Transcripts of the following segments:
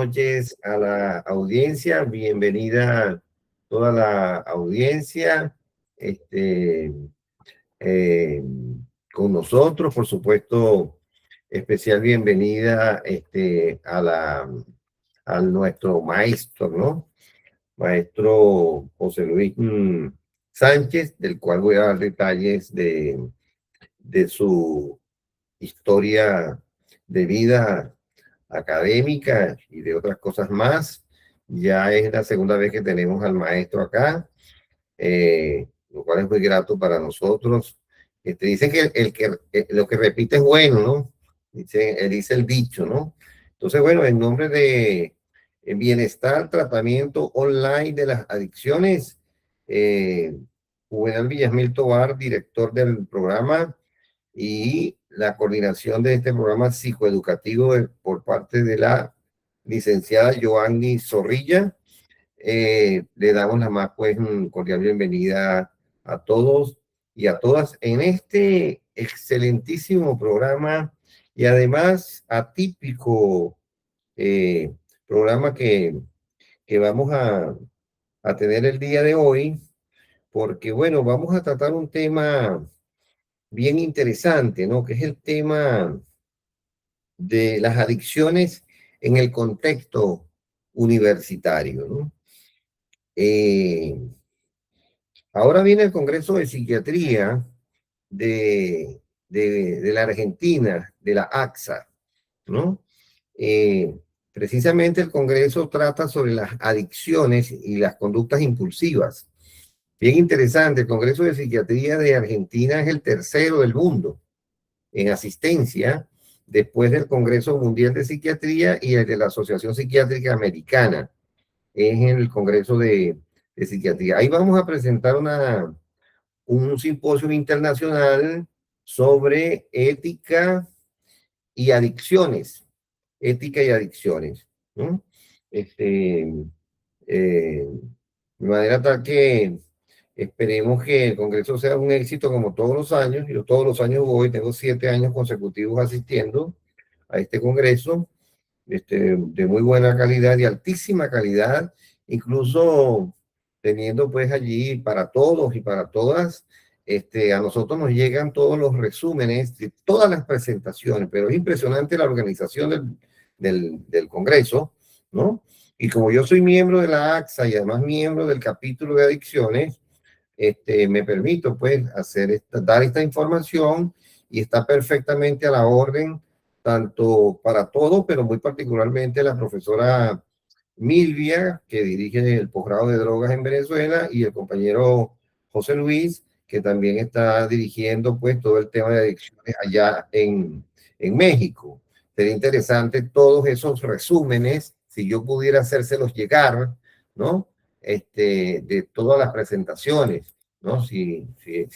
noches a la audiencia. Bienvenida toda la audiencia. Este, eh, con nosotros, por supuesto, especial bienvenida a nuestro maestro, ¿no? Maestro José Luis Sánchez, del cual voy a dar detalles de su historia de vida académica y de otras cosas más. Ya es la segunda vez que tenemos al maestro acá, lo cual es muy grato para nosotros. Dicen que, lo que repite es bueno, ¿no? Dice el dicho, ¿no? Entonces, bueno, en nombre de Bienestar, Tratamiento Online de las Adicciones, Juvenal Villasmil Tovar, director del programa, y la coordinación de este programa psicoeducativo por parte de la licenciada Joanny Zorrilla. Le damos la más cordial bienvenida a todos y a todas en este excelentísimo programa y además atípico eh, programa que vamos a tener el día de hoy, porque bueno, vamos a tratar un tema bien interesante, ¿no? Que es el tema de las adicciones en el contexto universitario, ¿no? Eh, Ahora viene el Congreso de Psiquiatría de la Argentina, de la AXA, ¿no? Eh, Precisamente el Congreso trata sobre las adicciones y las conductas impulsivas. Bien interesante, el Congreso de Psiquiatría de Argentina es el tercero del mundo en asistencia, después del Congreso Mundial de Psiquiatría y el de la Asociación Psiquiátrica Americana, es en el Congreso de Psiquiatría. Ahí vamos a presentar un simposio internacional sobre ética y adicciones, ¿no? Este, de manera tal que esperemos que el Congreso sea un éxito como todos los años. Yo todos los años voy, tengo 7 años consecutivos asistiendo a este Congreso, de muy buena calidad, de altísima calidad, incluso teniendo pues allí para todos y para todas, a nosotros nos llegan todos los resúmenes de todas las presentaciones, pero es impresionante la organización del Congreso, ¿no? Y como yo soy miembro de la AXA y además miembro del capítulo de adicciones, me permito pues dar esta información y está perfectamente a la orden, tanto para todos, pero muy particularmente la profesora Milvia, que dirige el posgrado de drogas en Venezuela, y el compañero José Luis, que también está dirigiendo pues todo el tema de adicciones allá en México. Sería interesante todos esos resúmenes, si yo pudiera hacérselos llegar, ¿no? De todas las presentaciones, ¿no? Si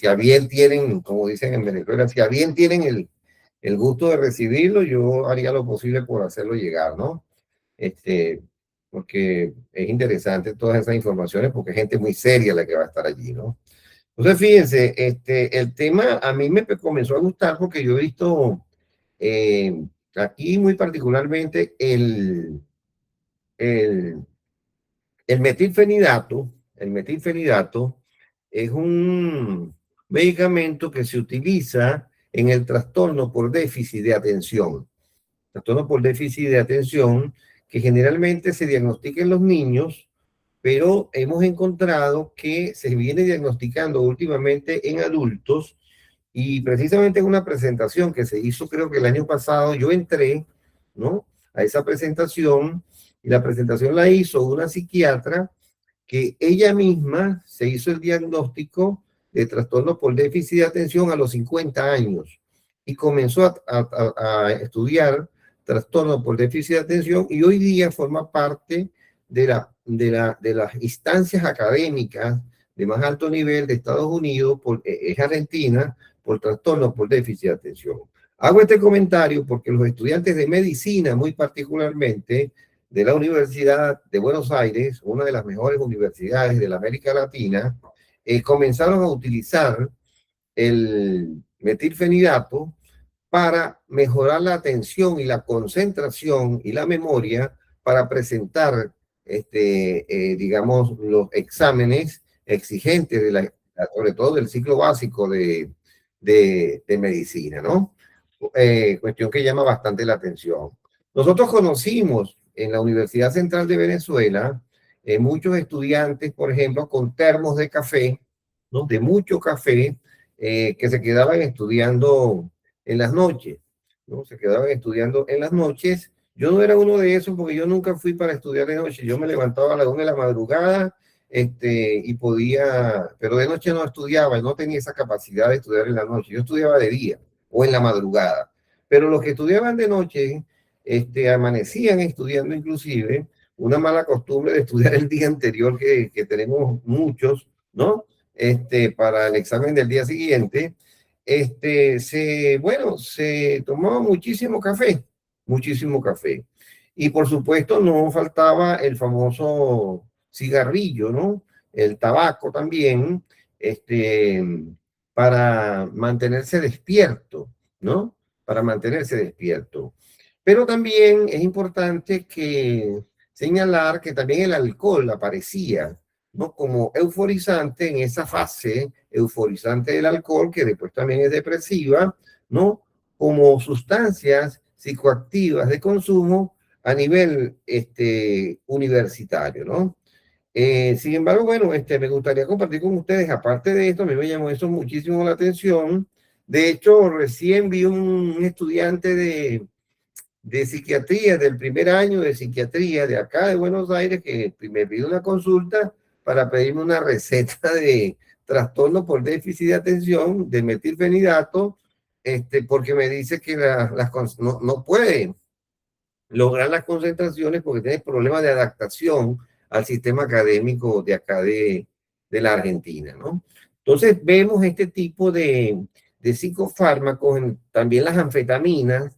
a bien tienen, como dicen en Venezuela, si a bien tienen el gusto de recibirlo, yo haría lo posible por hacerlo llegar, ¿no? Porque es interesante todas esas informaciones, porque es gente muy seria la que va a estar allí, ¿no? Entonces, fíjense, el tema a mí me comenzó a gustar porque yo he visto aquí muy particularmente el, el metilfenidato. El metilfenidato es un medicamento que se utiliza en el trastorno por déficit de atención. Trastorno por déficit de atención que generalmente se diagnostica en los niños, pero hemos encontrado que se viene diagnosticando últimamente en adultos, y precisamente en una presentación que se hizo creo que el año pasado, yo entré, ¿no? A esa presentación, y la presentación la hizo una psiquiatra que ella misma se hizo el diagnóstico de trastorno por déficit de atención a los 50 años y comenzó a estudiar trastorno por déficit de atención, y hoy día forma parte de las instancias académicas de más alto nivel de Estados Unidos, es argentina, por trastorno por déficit de atención. Hago este comentario porque los estudiantes de medicina, muy particularmente, de la Universidad de Buenos Aires, una de las mejores universidades de la América Latina, comenzaron a utilizar el metilfenidato para mejorar la atención y la concentración y la memoria para presentar, digamos, los exámenes exigentes, sobre todo del ciclo básico de medicina, ¿no? Cuestión que llama bastante la atención. Nosotros conocimos en la Universidad Central de Venezuela muchos estudiantes, por ejemplo, con termos de café, ¿no? De mucho café, que se quedaban estudiando en las noches, ¿no? Se quedaban estudiando en las noches. Yo no era uno de esos porque yo nunca fui para estudiar de noche. Yo me levantaba a las 1 de la madrugada, y podía, pero de noche no estudiaba, no tenía esa capacidad de estudiar en la noche. Yo estudiaba de día o en la madrugada. Pero los que estudiaban de noche, amanecían estudiando inclusive, una mala costumbre de estudiar el día anterior que tenemos muchos, ¿no? Para el examen del día siguiente, bueno, se tomaba muchísimo café, muchísimo café. Y por supuesto no faltaba el famoso cigarrillo, ¿no? El tabaco también, para mantenerse despierto, ¿no? Para mantenerse despierto. Pero también es importante que señalar que también el alcohol aparecía, ¿no? Como euforizante en esa fase euforizante del alcohol, que después también es depresiva, ¿no? Como sustancias psicoactivas de consumo a nivel universitario, ¿no? Sin embargo, bueno, me gustaría compartir con ustedes, aparte de esto, a mí me llamó eso muchísimo la atención. De hecho, recién vi un estudiante de psiquiatría, del primer año de psiquiatría de acá de Buenos Aires, que me pidió una consulta para pedirme una receta de trastorno por déficit de atención, de metilfenidato, porque me dice que no puede lograr las concentraciones porque tiene problemas de adaptación al sistema académico de acá de la Argentina, ¿no? Entonces vemos este tipo de psicofármacos, también las anfetaminas,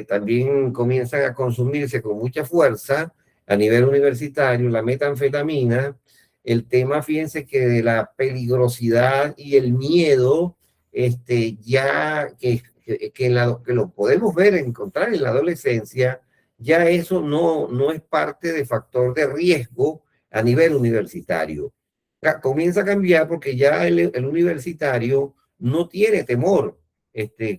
también comienzan a consumirse con mucha fuerza a nivel universitario, la metanfetamina, el tema, fíjense que de la peligrosidad y el miedo, ya que lo podemos ver, encontrar en la adolescencia, ya eso no es parte de factor de riesgo a nivel universitario. Comienza a cambiar porque ya el universitario no tiene temor,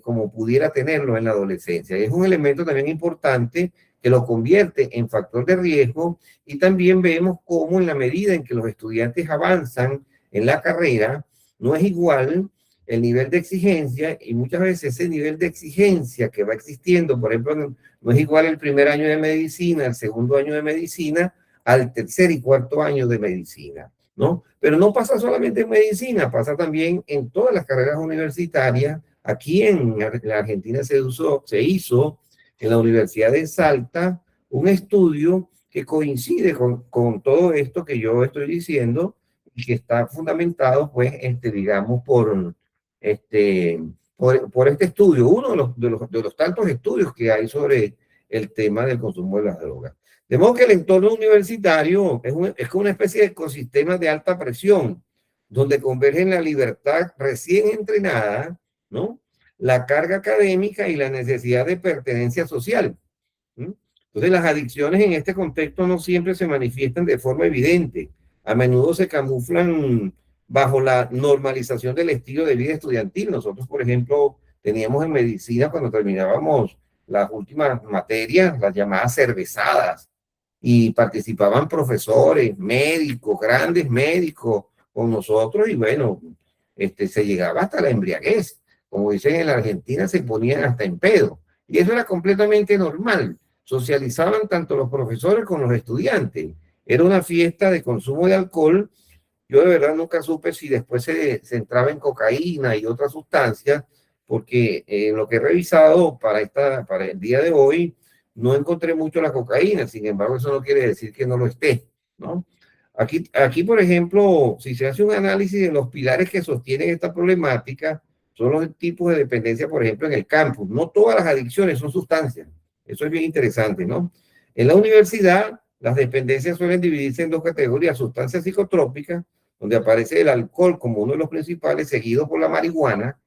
como pudiera tenerlo en la adolescencia. Es un elemento también importante que lo convierte en factor de riesgo, y también vemos cómo en la medida en que los estudiantes avanzan en la carrera, no es igual el nivel de exigencia, y muchas veces ese nivel de exigencia que va existiendo, por ejemplo, no es igual el primer año de medicina, el segundo año de medicina, al tercer y cuarto año de medicina, ¿no? Pero no pasa solamente en medicina, pasa también en todas las carreras universitarias. Aquí en la Argentina se hizo en la Universidad de Salta un estudio que coincide con todo esto que yo estoy diciendo y que está fundamentado, pues, digamos, este, por este estudio, uno de los tantos estudios que hay sobre el tema del consumo de las drogas. De modo que el entorno universitario es como una especie de ecosistema de alta presión, donde convergen la libertad recién entrenada, ¿no? La carga académica y la necesidad de pertenencia social. ¿Mm? Entonces, las adicciones en este contexto no siempre se manifiestan de forma evidente. A menudo se camuflan bajo la normalización del estilo de vida estudiantil. Nosotros, por ejemplo, teníamos en medicina, cuando terminábamos las últimas materias, las llamadas cervezadas, y participaban profesores, médicos, grandes médicos con nosotros, y bueno, se llegaba hasta la embriaguez. Como dicen en la Argentina, se ponían hasta en pedo. Y eso era completamente normal. Socializaban tanto los profesores como los estudiantes. Era una fiesta de consumo de alcohol. Yo de verdad nunca supe si después se entraba en cocaína y otras sustancias, porque en lo que he revisado para el día de hoy, no encontré mucho la cocaína. Sin embargo, eso no quiere decir que no lo esté, ¿no? Aquí, por ejemplo, si se hace un análisis de los pilares que sostienen esta problemática, son los tipos de dependencia, por ejemplo, en el campus. No todas las adicciones son sustancias. Eso es bien interesante, ¿no? En la universidad, las dependencias suelen dividirse en dos categorías: sustancias psicotrópicas, donde aparece el alcohol como uno de los principales, seguido por la marihuana,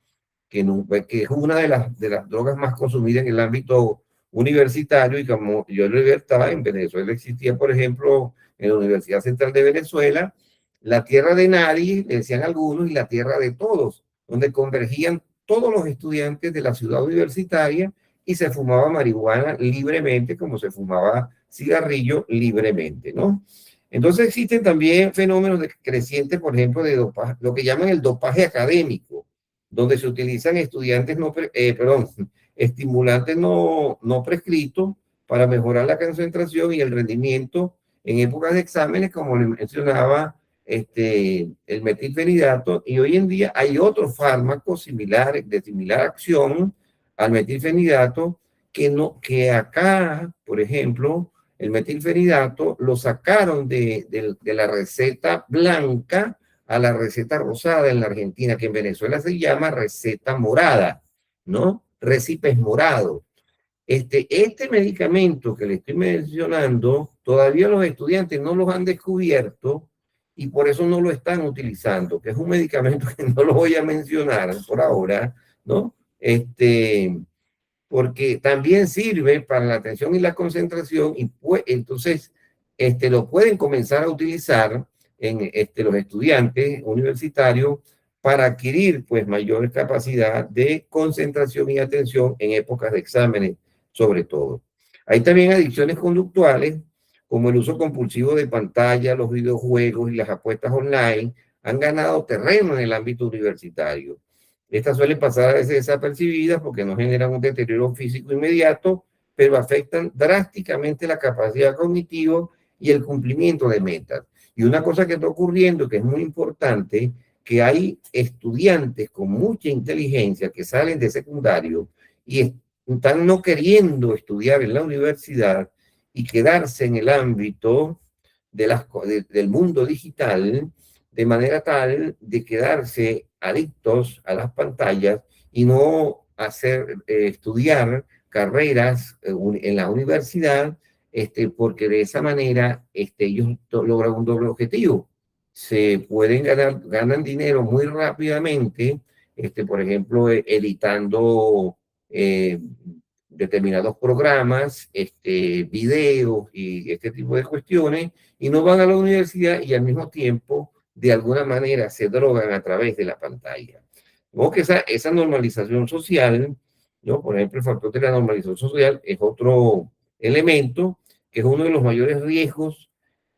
que es una de las drogas más consumidas en el ámbito universitario y como yo en libertad, en Venezuela existía, por ejemplo, en la Universidad Central de Venezuela, la tierra de nadie, le decían algunos, y la tierra de todos, donde convergían todos los estudiantes de la ciudad universitaria y se fumaba marihuana libremente, como se fumaba cigarrillo libremente, ¿no? Entonces existen también fenómenos crecientes, por ejemplo, de dopaje, lo que llaman el dopaje académico, donde se utilizan estudiantes no, perdón, estimulantes no prescritos para mejorar la concentración y el rendimiento en épocas de exámenes, como le mencionaba, el metilfenidato, y hoy en día hay otros fármacos similares, de similar acción al metilfenidato, que acá, por ejemplo, el metilfenidato lo sacaron de la receta blanca a la receta rosada en la Argentina, que en Venezuela se llama receta morada, ¿no? Recipes morado. Este medicamento que le estoy mencionando, todavía los estudiantes no los han descubierto y por eso no lo están utilizando, que es un medicamento que no lo voy a mencionar por ahora, ¿no? Porque también sirve para la atención y la concentración y pues, entonces lo pueden comenzar a utilizar en los estudiantes universitarios para adquirir pues mayor capacidad de concentración y atención en épocas de exámenes sobre todo. Hay también adicciones conductuales como el uso compulsivo de pantalla, los videojuegos y las apuestas online han ganado terreno en el ámbito universitario. Estas suelen pasar a veces desapercibidas porque no generan un deterioro físico inmediato, pero afectan drásticamente la capacidad cognitiva y el cumplimiento de metas. Y una cosa que está ocurriendo, que es muy importante, que hay estudiantes con mucha inteligencia que salen de secundario y están no queriendo estudiar en la universidad y quedarse en el ámbito del mundo digital, de manera tal de quedarse adictos a las pantallas y no estudiar carreras en la universidad, porque de esa manera ellos logran un doble objetivo. Se pueden ganan dinero muy rápidamente, por ejemplo, editando eh, determinados programas, videos y este tipo de cuestiones, y no van a la universidad y al mismo tiempo, de alguna manera, se drogan a través de la pantalla. Como que esa normalización social, ¿no? Por ejemplo, el factor de la normalización social es otro elemento que es uno de los mayores riesgos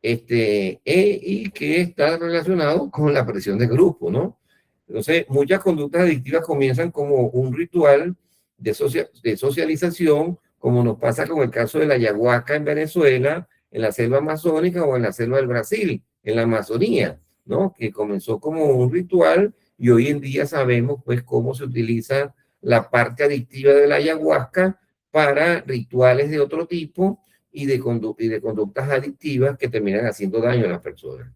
y que está relacionado con la presión de grupo, ¿no? Entonces, muchas conductas adictivas comienzan como un ritual de socialización, como nos pasa con el caso de la ayahuasca en Venezuela, en la selva amazónica o en la selva del Brasil, en la Amazonía, ¿no? Que comenzó como un ritual y hoy en día sabemos pues cómo se utiliza la parte adictiva de la ayahuasca para rituales de otro tipo y de conductas adictivas que terminan haciendo daño a las personas.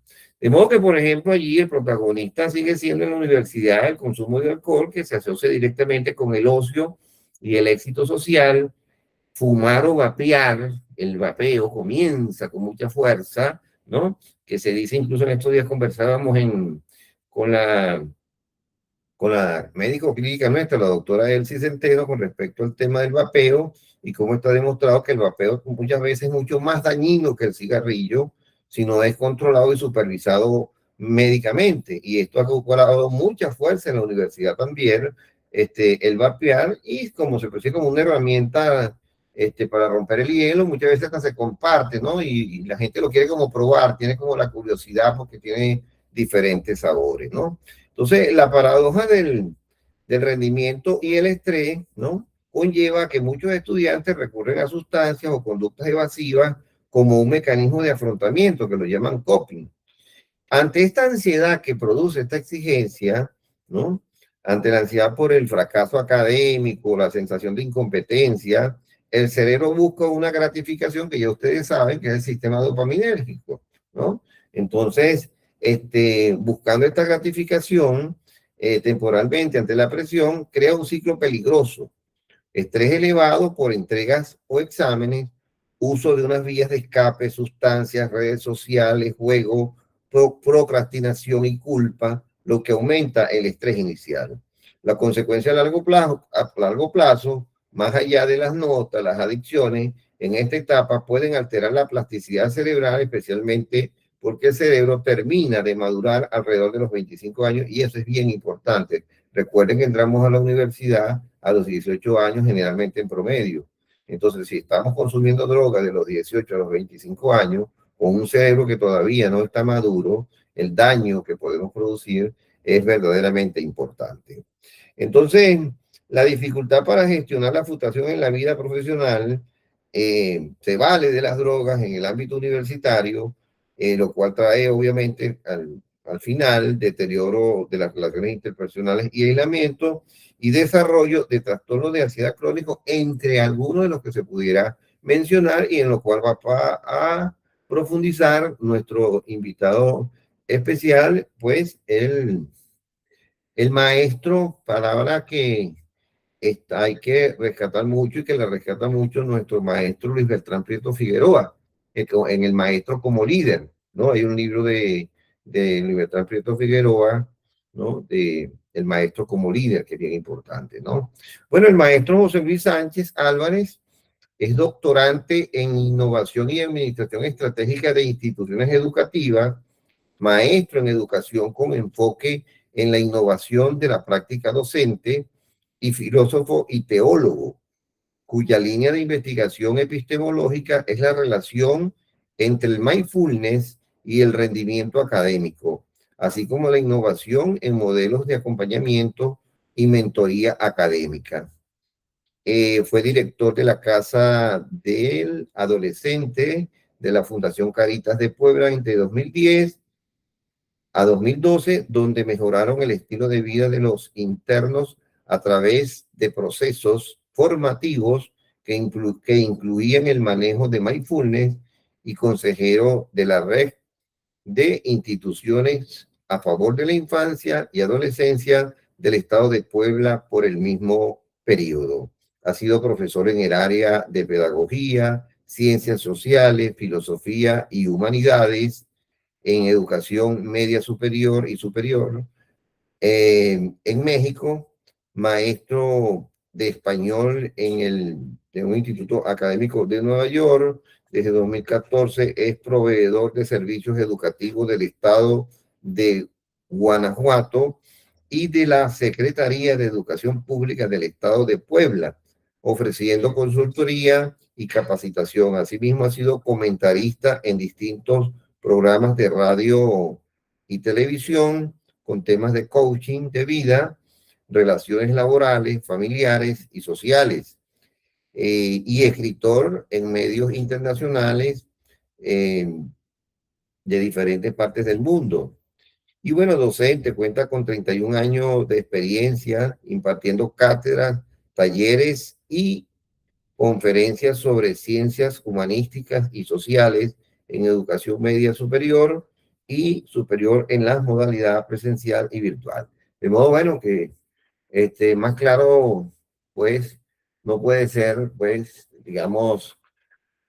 De modo que, por ejemplo, allí el protagonista sigue siendo en la universidad el consumo de alcohol, que se asocia directamente con el ocio y el éxito social. Fumar o vapear, el vapeo comienza con mucha fuerza, ¿no? Que se dice, incluso en estos días conversábamos con la con la médico clínica nuestra, la doctora Elsie Centeno, con respecto al tema del vapeo y cómo está demostrado que el vapeo muchas veces es mucho más dañino que el cigarrillo si no es controlado y supervisado médicamente. Y esto ha cobrado mucha fuerza en la universidad también, el vapear, y como se percibe como una herramienta para romper el hielo, muchas veces hasta se comparte, ¿no? Y la gente lo quiere como probar, tiene como la curiosidad porque tiene diferentes sabores, ¿no? Entonces, la paradoja del rendimiento y el estrés, ¿no? Conlleva que muchos estudiantes recurren a sustancias o conductas evasivas como un mecanismo de afrontamiento, que lo llaman coping. Ante esta ansiedad que produce esta exigencia, ¿no? Ante la ansiedad por el fracaso académico, la sensación de incompetencia, el cerebro busca una gratificación que ya ustedes saben que es el sistema dopaminérgico, ¿no? Entonces, buscando esta gratificación temporalmente ante la presión, crea un ciclo peligroso. Estrés elevado por entregas o exámenes, uso de unas vías de escape, sustancias, redes sociales, juego, procrastinación y culpa, lo que aumenta el estrés inicial. La consecuencia a largo plazo más allá de las notas, las adicciones, en esta etapa pueden alterar la plasticidad cerebral, especialmente porque el cerebro termina de madurar alrededor de los 25 años y eso es bien importante. Recuerden que entramos a la universidad a los 18 años, generalmente en promedio. Entonces, si estamos consumiendo drogas de los 18 a los 25 años, con un cerebro que todavía no está maduro, el daño que podemos producir es verdaderamente importante. Entonces, la dificultad para gestionar la frustración en la vida profesional se vale de las drogas en el ámbito universitario, lo cual trae obviamente al final deterioro de las relaciones interpersonales y aislamiento y desarrollo de trastornos de ansiedad crónico, entre algunos de los que se pudiera mencionar y en lo cual va a profundizar nuestro invitado especial, pues el maestro, palabra que hay que rescatar mucho y que la rescata mucho nuestro maestro Luis Beltrán Prieto Figueroa, en El Maestro como Líder, ¿no? Hay un libro de Luis Beltrán Prieto Figueroa, ¿no? De El Maestro como Líder, que es bien importante, ¿no? Bueno, el maestro José Luis Sánchez Álvarez es doctorante en Innovación y Administración Estratégica de Instituciones Educativas, maestro en educación con enfoque en la innovación de la práctica docente y filósofo y teólogo, cuya línea de investigación epistemológica es la relación entre el mindfulness y el rendimiento académico, así como la innovación en modelos de acompañamiento y mentoría académica. Fue director de la Casa del Adolescente de la Fundación Caritas de Puebla entre 2010 a 2012, donde mejoraron el estilo de vida de los internos a través de procesos formativos que incluían el manejo de mindfulness, y consejero de la red de instituciones a favor de la infancia y adolescencia del Estado de Puebla por el mismo periodo. Ha sido profesor en el área de pedagogía, ciencias sociales, filosofía y humanidades, en educación media superior y superior. En México, maestro de español en un instituto académico de Nueva York. Desde 2014 es proveedor de servicios educativos del estado de Guanajuato y de la Secretaría de Educación Pública del estado de Puebla, ofreciendo consultoría y capacitación. Asimismo, ha sido comentarista en distintos programas de radio y televisión con temas de coaching de vida, relaciones laborales, familiares y sociales, y escritor en medios internacionales de diferentes partes del mundo. Y bueno, docente, cuenta con 31 años de experiencia impartiendo cátedras, talleres y conferencias sobre ciencias humanísticas y sociales en educación media superior y superior en la modalidad presencial y virtual. De modo, bueno, que más claro, pues, no puede ser, pues, digamos,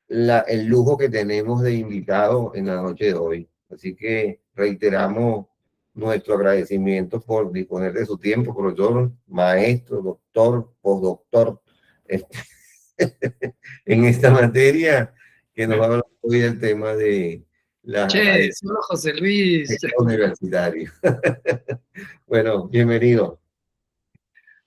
el lujo que tenemos de invitado en la noche de hoy. Así que reiteramos nuestro agradecimiento por disponer de su tiempo, profesor, maestro, doctor, postdoctor, este, en esta materia que nos va a hablar hoy del tema de la Solo José Luis. universitaria. Bueno, bienvenido.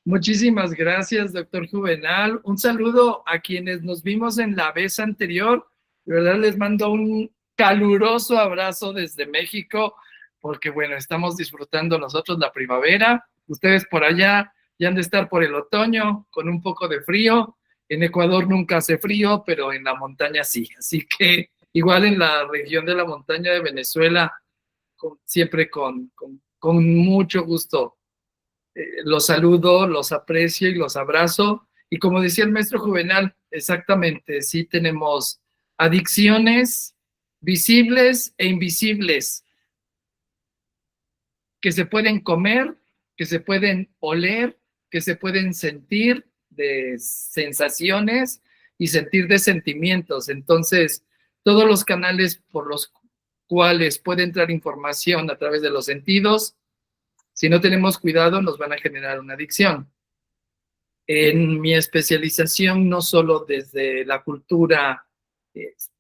Muchísimas gracias, doctor Juvenal. Un saludo a quienes nos vimos en la vez anterior. De verdad les mando un caluroso abrazo desde México, porque bueno, estamos disfrutando nosotros la primavera. Ustedes por allá ya han de estar por el otoño con un poco de frío. En Ecuador nunca hace frío, pero en la montaña sí. Así que igual en la región de la montaña de Venezuela, siempre con mucho gusto los saludo, los aprecio y los abrazo. Y como decía el maestro Juvenal, exactamente, sí tenemos adicciones visibles e invisibles que se pueden comer, que se pueden oler, que se pueden sentir de sensaciones y sentir de sentimientos. Entonces, todos los canales por los cuales puede entrar información a través de los sentidos, si no tenemos cuidado, nos van a generar una adicción. en mi especialización, no solo desde la cultura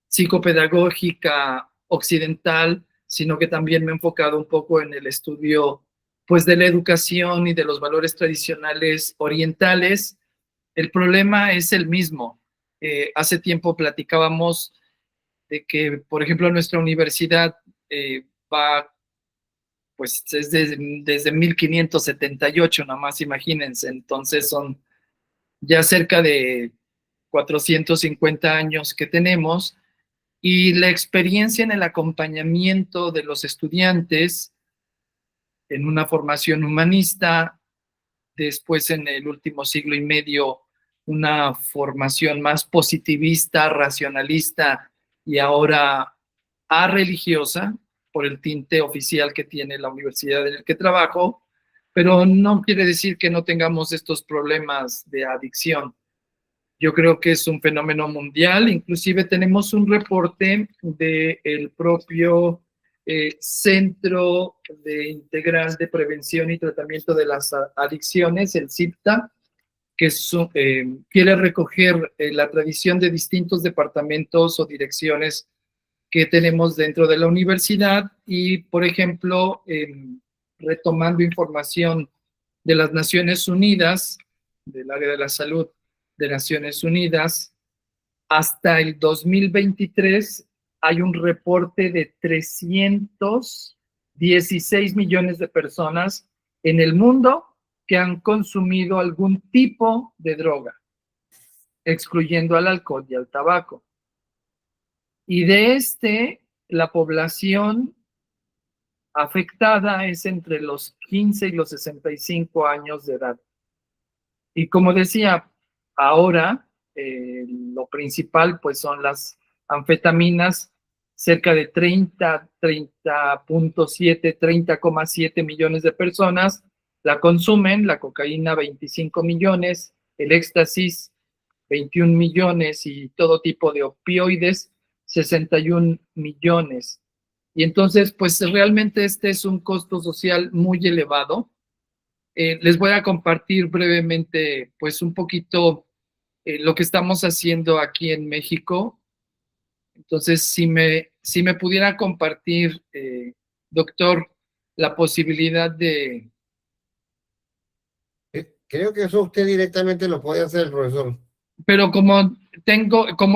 psicopedagógica occidental, sino que también me he enfocado un poco en el estudio pues de la educación y de los valores tradicionales orientales. El problema es el mismo. Hace tiempo platicábamos de que, por ejemplo, nuestra universidad va, pues es desde 1578, nada más imagínense, entonces son ya cerca de 450 años que tenemos, y la experiencia en el acompañamiento de los estudiantes en una formación humanista, después en el último siglo y medio una formación más positivista, racionalista y ahora religiosa por el tinte oficial que tiene la universidad en la que trabajo, pero no quiere decir que no tengamos estos problemas de adicción. Yo creo que es un fenómeno mundial, inclusive tenemos un reporte del propio Centro de Integral de Prevención y Tratamiento de las Adicciones, el CIPTA, que quiere recoger la tradición de distintos departamentos o direcciones que tenemos dentro de la universidad y, por ejemplo, retomando información de las Naciones Unidas, del área de la salud de Naciones Unidas, hasta el 2023 hay un reporte de 316 millones de personas en el mundo que han consumido algún tipo de droga, excluyendo al alcohol y al tabaco. Y de la población afectada es entre los 15 y los 65 años de edad. Y como decía, ahora lo principal pues son las anfetaminas, cerca de 30.7, 30,7 millones de personas la consumen, la cocaína 25 millones, el éxtasis 21 millones y todo tipo de opioides 61 millones. Y entonces pues realmente este es un costo social muy elevado. Les voy a compartir brevemente, pues un poquito lo que estamos haciendo aquí en México. Entonces, si me pudiera compartir, doctor, la posibilidad de... Creo que eso usted directamente lo puede hacer, profesor. Pero como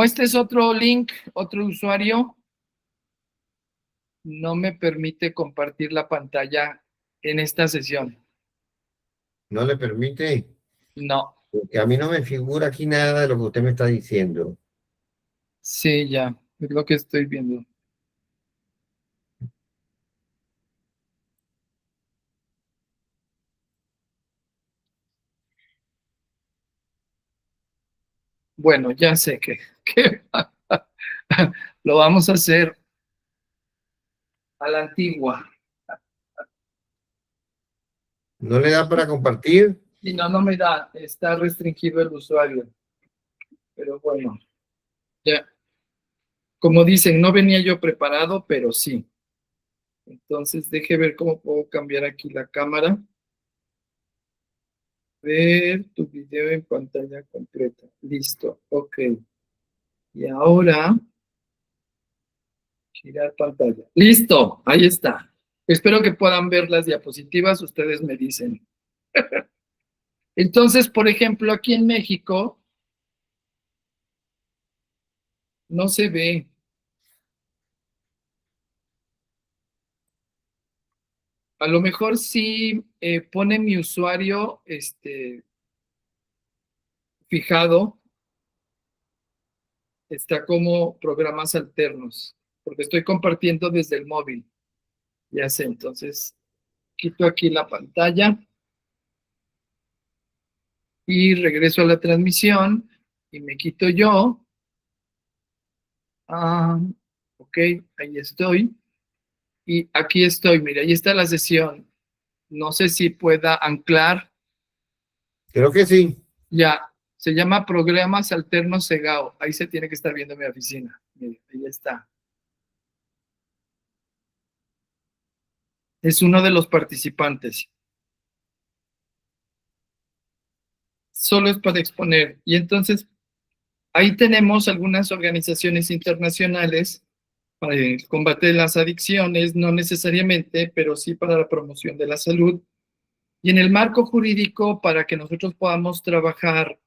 este es otro link, otro usuario, no me permite compartir la pantalla en esta sesión. No le permite, No, porque a mí no me figura aquí nada de lo que usted me está diciendo. sí, ya, es lo que estoy viendo. Bueno, ya sé que lo vamos a hacer a la antigua. ¿No le da para compartir? Y no, no me da, está restringido el usuario. Pero bueno, ya. Como dicen, no venía yo preparado, pero sí. Entonces, deje ver cómo puedo cambiar aquí la cámara. Ver tu video en pantalla completa. Listo, ok. Y ahora, girar pantalla. Listo, ahí está. Espero que puedan ver las diapositivas, ustedes me dicen. Entonces, por ejemplo, aquí en México no se ve. A lo mejor sí pone mi usuario fijado, está como programas alternos, porque estoy compartiendo desde el móvil. Ya sé, entonces quito aquí la pantalla y regreso a la transmisión y me quito yo. Ah, ok, ahí estoy. Y aquí estoy, mira, ahí está la sesión. No sé si pueda anclar. Creo que sí. Ya, se llama Programas Alternos Segao. Ahí se tiene que estar viendo mi oficina. Mira, ahí está. Es uno de los participantes. solo es para exponer. Y entonces, ahí tenemos algunas organizaciones internacionales para el combate de las adicciones, no necesariamente, pero sí para la promoción de la salud. Y en el marco jurídico, para que nosotros podamos trabajar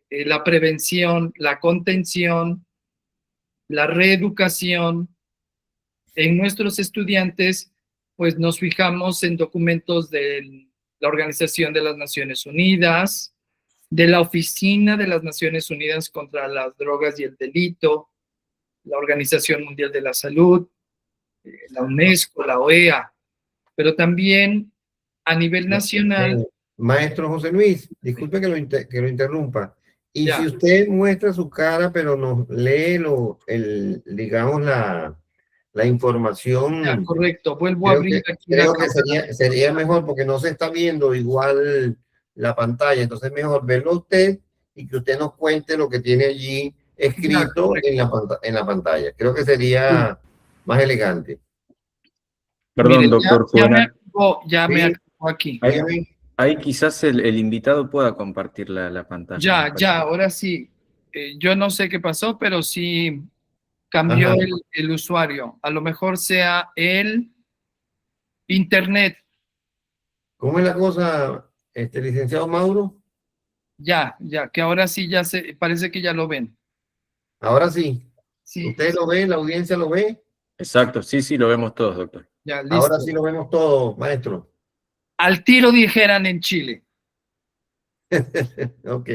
la prevención, la contención, la reeducación en nuestros estudiantes, pues nos fijamos en documentos de la Organización de las Naciones Unidas, de la Oficina de las Naciones Unidas contra las Drogas y el Delito, la Organización Mundial de la Salud, la UNESCO, la OEA, pero también a nivel nacional, Maestro José Luis, disculpe que lo interrumpa. Y si ya, usted muestra su cara, pero nos lee digamos, la ya, información, correcto, vuelvo a abrir aquí la creo que cámara. sería mejor porque no se está viendo igual la pantalla. Entonces, mejor verlo usted y que usted nos cuente lo que tiene allí Ya, escrito correcto. en la pantalla. Creo que Sí. sería más elegante. Mire, Perdón, doctor Juvenal. ya me Sí, activo aquí. Ahí, dígame. ahí quizás el invitado pueda compartir la pantalla, me Ya, parece. ahora sí. Yo no sé qué pasó, pero sí cambió Ajá. el usuario. A lo mejor sea el internet. ¿Cómo es la cosa, licenciado Mauro? Ya, que ahora sí ya parece que ya lo ven. Ahora sí. Sí, ¿Usted lo ve? ¿La audiencia lo ve? Exacto, sí, sí, lo vemos todos, doctor. ya, Ahora listo. sí lo vemos todo, maestro. Al tiro dijeran en Chile. Ok.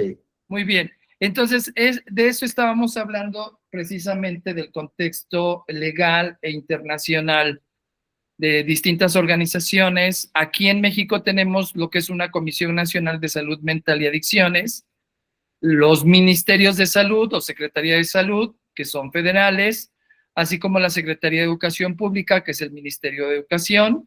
Muy bien. Entonces, de eso estábamos hablando precisamente del contexto legal e internacional de distintas organizaciones. Aquí en México tenemos lo que es una Comisión Nacional de Salud Mental y Adicciones, los ministerios de salud o Secretaría de Salud, que son federales, así como la Secretaría de Educación Pública, que es el Ministerio de Educación,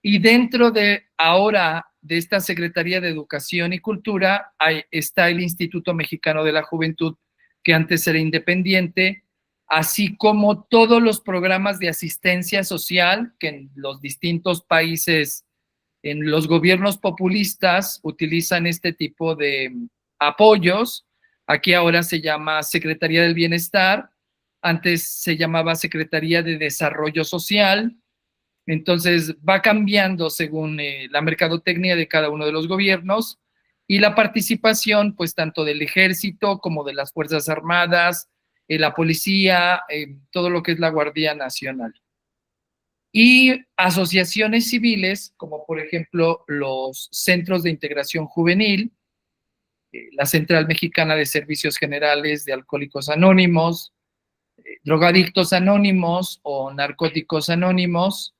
y dentro de ahora de esta Secretaría de Educación y Cultura está el Instituto Mexicano de la Juventud, que antes era independiente, así como todos los programas de asistencia social que en los distintos países, en los gobiernos populistas, utilizan este tipo de apoyos. Aquí ahora se llama Secretaría del Bienestar, antes se llamaba Secretaría de Desarrollo Social. Entonces va cambiando según la mercadotecnia de cada uno de los gobiernos y la participación, pues tanto del ejército como de las Fuerzas Armadas, la policía, todo lo que es la Guardia Nacional. Y asociaciones civiles, como por ejemplo los centros de integración juvenil, la Central Mexicana de Servicios Generales de Alcohólicos Anónimos, Drogadictos Anónimos o Narcóticos Anónimos,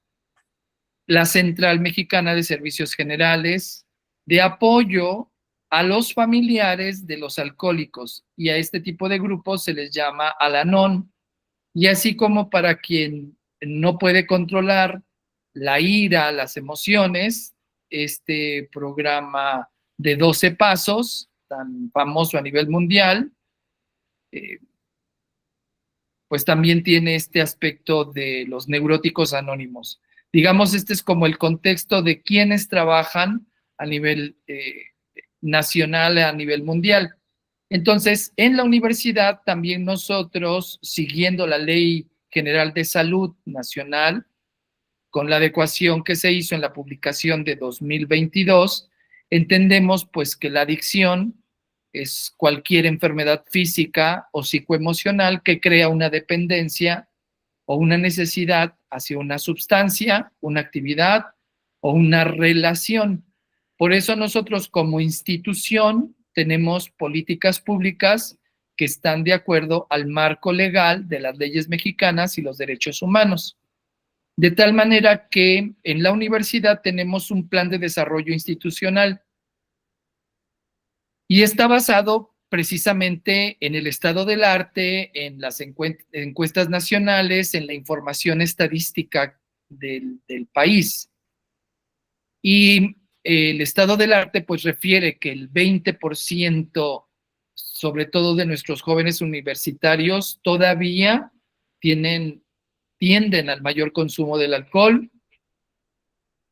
la Central Mexicana de Servicios Generales, de apoyo a los familiares de los alcohólicos, y a este tipo de grupos se les llama Al-Anon. Y así como para quien no puede controlar la ira, las emociones, este programa de 12 pasos, tan famoso a nivel mundial, eh, pues también tiene este aspecto de los neuróticos anónimos. Digamos, este es como el contexto de quienes trabajan a nivel nacional, a nivel mundial. Entonces, en la universidad también nosotros, siguiendo la Ley General de Salud Nacional, con la adecuación que se hizo en la publicación de 2022, entendemos pues que la adicción es cualquier enfermedad física o psicoemocional que crea una dependencia o una necesidad hacia una sustancia, una actividad o una relación. Por eso nosotros como institución tenemos políticas públicas que están de acuerdo al marco legal de las leyes mexicanas y los derechos humanos. De tal manera que en la universidad tenemos un plan de desarrollo institucional y está basado precisamente en el estado del arte, en las encuestas nacionales, en la información estadística del país. Y el estado del arte pues refiere que el 20%, sobre todo de nuestros jóvenes universitarios, todavía tienden al mayor consumo del alcohol,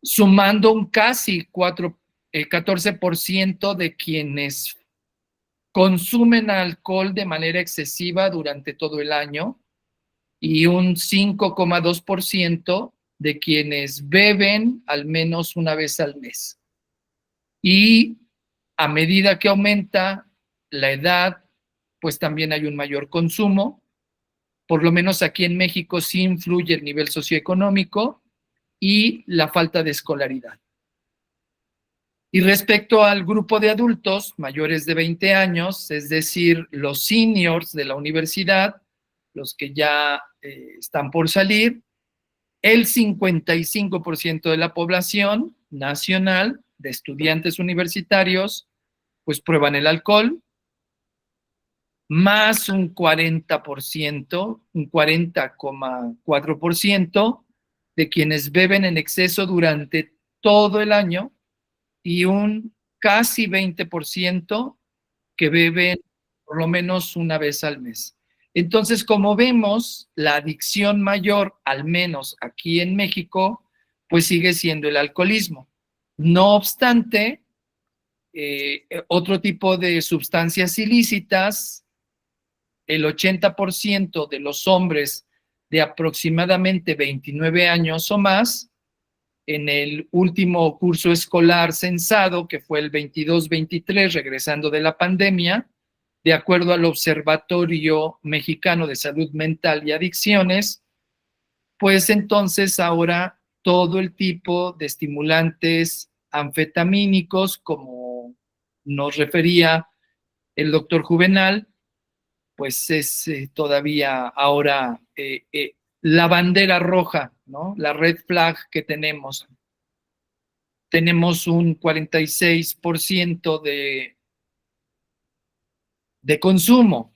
sumando un casi 14% de quienes consumen alcohol de manera excesiva durante todo el año y un 5,2% de quienes beben al menos una vez al mes. Y a medida que aumenta la edad, pues también hay un mayor consumo. Por lo menos aquí en México sí influye el nivel socioeconómico y la falta de escolaridad. Y respecto al grupo de adultos mayores de 20 años, es decir, los seniors de la universidad, los que ya están por salir, el 55% de la población nacional de estudiantes universitarios, pues prueban el alcohol, más un 40%, un 40,4% de quienes beben en exceso durante todo el año y un casi 20% que beben por lo menos una vez al mes. Entonces, como vemos, la adicción mayor, al menos aquí en México, pues sigue siendo el alcoholismo. No obstante, otro tipo de sustancias ilícitas, el 80% de los hombres de aproximadamente 29 años o más, en el último curso escolar censado, que fue el 22-23, regresando de la pandemia, de acuerdo al Observatorio Mexicano de Salud Mental y Adicciones, pues entonces ahora todo el tipo de estimulantes anfetamínicos, como nos refería el doctor Juvenal, pues es todavía ahora la bandera roja, ¿no? La red flag que tenemos. Tenemos un 46% de consumo,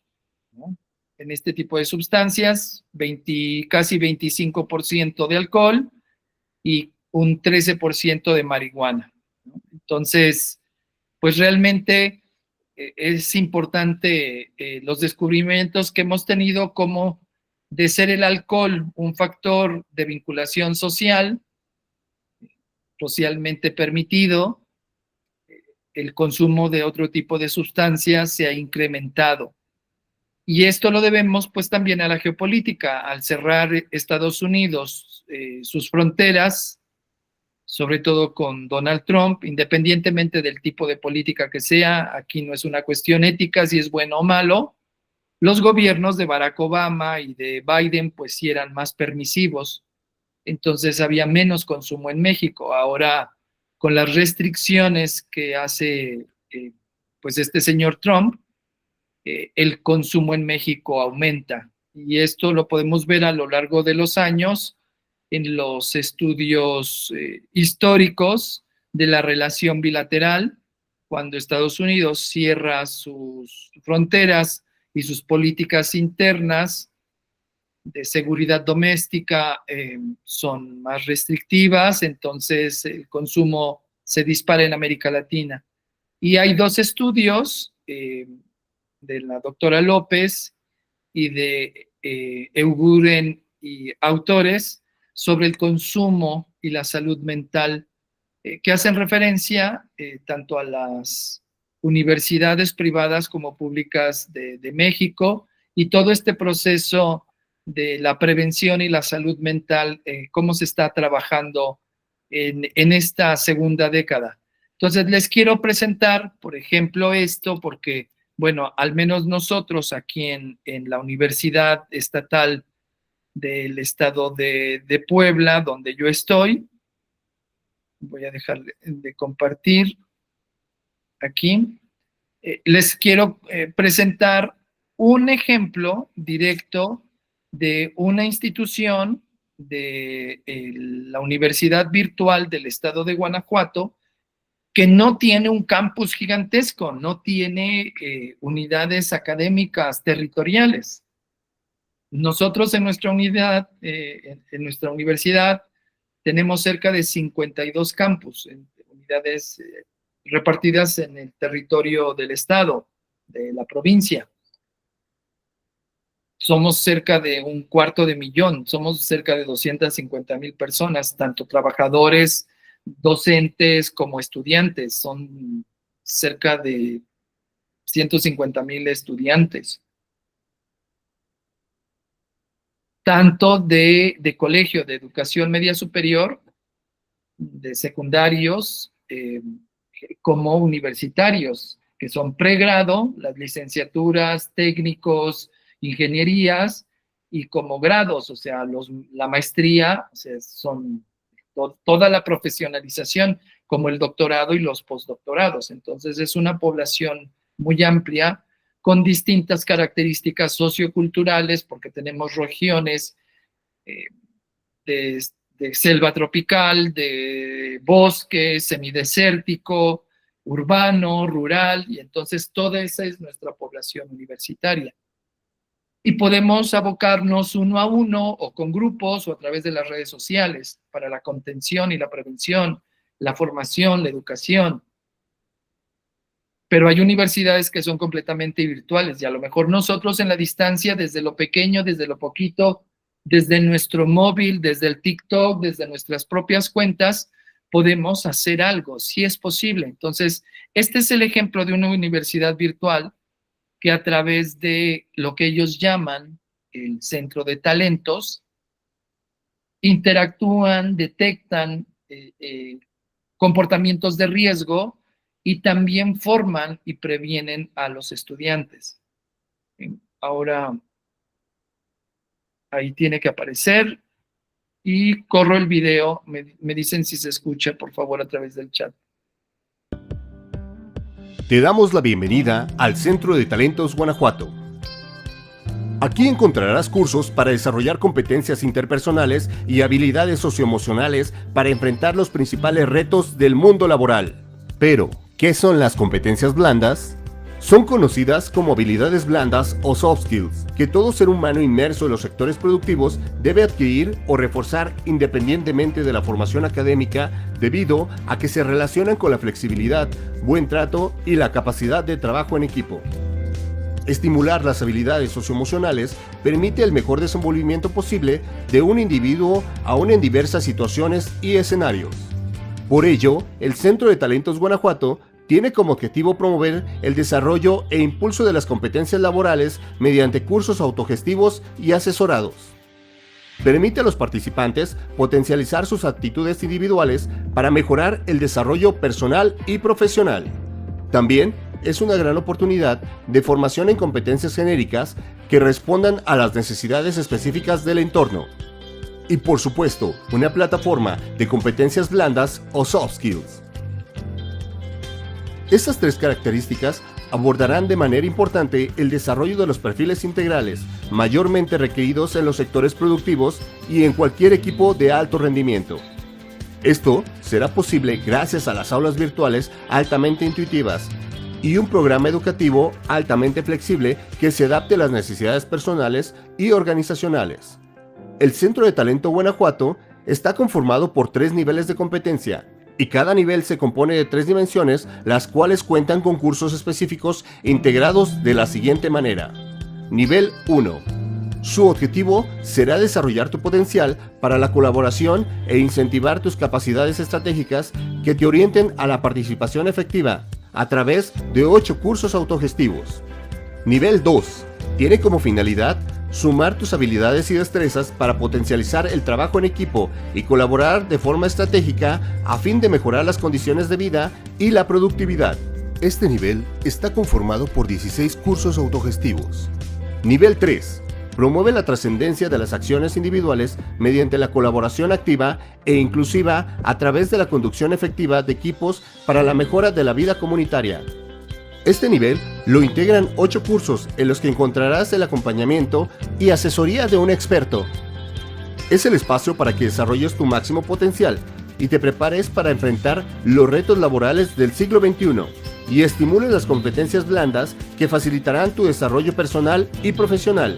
¿no? En este tipo de sustancias, casi 25% de alcohol y un 13% de marihuana, ¿no? Entonces, pues realmente es importante los descubrimientos que hemos tenido, como de ser el alcohol un factor de vinculación social, socialmente permitido, el consumo de otro tipo de sustancias se ha incrementado. Y esto lo debemos pues también a la geopolítica. Al cerrar Estados Unidos sus fronteras, sobre todo con Donald Trump, independientemente del tipo de política que sea, aquí no es una cuestión ética si es bueno o malo, los gobiernos de Barack Obama y de Biden pues sí eran más permisivos, entonces había menos consumo en México. Ahora, con las restricciones que hace pues este señor Trump, el consumo en México aumenta. Y esto lo podemos ver a lo largo de los años en los estudios históricos de la relación bilateral, cuando Estados Unidos cierra sus fronteras y sus políticas internas de seguridad doméstica son más restrictivas, entonces el consumo se dispara en América Latina. Y hay dos estudios de la doctora López y de Eguren y autores sobre el consumo y la salud mental, que hacen referencia tanto a las universidades privadas como públicas de México, y todo este proceso de la prevención y la salud mental, cómo se está trabajando en esta segunda década. Entonces, les quiero presentar, por ejemplo, esto, porque, bueno, al menos nosotros aquí en la Universidad Estatal del Estado de Puebla, donde yo estoy, voy a dejar de compartir aquí, les quiero presentar un ejemplo directo de una institución de la Universidad Virtual del Estado de Guanajuato, que no tiene un campus gigantesco, no tiene unidades académicas territoriales. Nosotros en nuestra unidad, en nuestra universidad, tenemos cerca de 52 campus, unidades repartidas en el territorio del estado, de la provincia. Somos cerca de 250,000, somos cerca de 250,000 personas, tanto trabajadores, docentes como estudiantes. Son cerca de 150,000 estudiantes, tanto de colegio, de educación media superior, de secundarios, como universitarios, que son pregrado, las licenciaturas, técnicos, ingenierías, y como grados, o sea, la maestría, o sea, son toda la profesionalización, como el doctorado y los postdoctorados. Entonces, es una población muy amplia, con distintas características socioculturales, porque tenemos regiones de selva tropical, de bosque, semidesértico, urbano, rural, y entonces toda esa es nuestra población universitaria. Y podemos abocarnos uno a uno o con grupos o a través de las redes sociales para la contención y la prevención, la formación, la educación. Pero hay universidades que son completamente virtuales y a lo mejor nosotros en la distancia, desde lo pequeño, desde lo poquito, desde nuestro móvil, desde el TikTok, desde nuestras propias cuentas, podemos hacer algo, si es posible. Entonces, este es el ejemplo de una universidad virtual que a través de lo que ellos llaman el centro de talentos, interactúan, detectan comportamientos de riesgo y también forman y previenen a los estudiantes. Ahora, ahí tiene que aparecer y corro el video. Me dicen si se escucha, por favor, a través del chat. Te damos la bienvenida al Centro de Talentos Guanajuato. Aquí encontrarás cursos para desarrollar competencias interpersonales y habilidades socioemocionales para enfrentar los principales retos del mundo laboral. Pero, ¿qué son las competencias blandas? Son conocidas como habilidades blandas o soft skills, que todo ser humano inmerso en los sectores productivos debe adquirir o reforzar independientemente de la formación académica, debido a que se relacionan con la flexibilidad, buen trato y la capacidad de trabajo en equipo. Estimular las habilidades socioemocionales permite el mejor desenvolvimiento posible de un individuo aún en diversas situaciones y escenarios. Por ello, el Centro de Talentos Guanajuato tiene como objetivo promover el desarrollo e impulso de las competencias laborales mediante cursos autogestivos y asesorados. Permite a los participantes potencializar sus actitudes individuales para mejorar el desarrollo personal y profesional. También es una gran oportunidad de formación en competencias genéricas que respondan a las necesidades específicas del entorno. Y por supuesto, una plataforma de competencias blandas o soft skills. Estas tres características abordarán de manera importante el desarrollo de los perfiles integrales, mayormente requeridos en los sectores productivos y en cualquier equipo de alto rendimiento. Esto será posible gracias a las aulas virtuales altamente intuitivas y un programa educativo altamente flexible que se adapte a las necesidades personales y organizacionales. El Centro de Talento Guanajuato está conformado por 3 niveles de competencia, y cada nivel se compone de 3 dimensiones, las cuales cuentan con cursos específicos integrados de la siguiente manera. Nivel 1. Su objetivo será desarrollar tu potencial para la colaboración e incentivar tus capacidades estratégicas que te orienten a la participación efectiva a través de 8 cursos autogestivos. Nivel 2. Tiene como finalidad sumar tus habilidades y destrezas para potencializar el trabajo en equipo y colaborar de forma estratégica a fin de mejorar las condiciones de vida y la productividad. Este nivel está conformado por 16 cursos autogestivos. Nivel 3. Promueve la trascendencia de las acciones individuales mediante la colaboración activa e inclusiva a través de la conducción efectiva de equipos para la mejora de la vida comunitaria. Este nivel lo integran 8 cursos en los que encontrarás el acompañamiento y asesoría de un experto. Es el espacio para que desarrolles tu máximo potencial y te prepares para enfrentar los retos laborales del siglo XXI y estimules las competencias blandas que facilitarán tu desarrollo personal y profesional.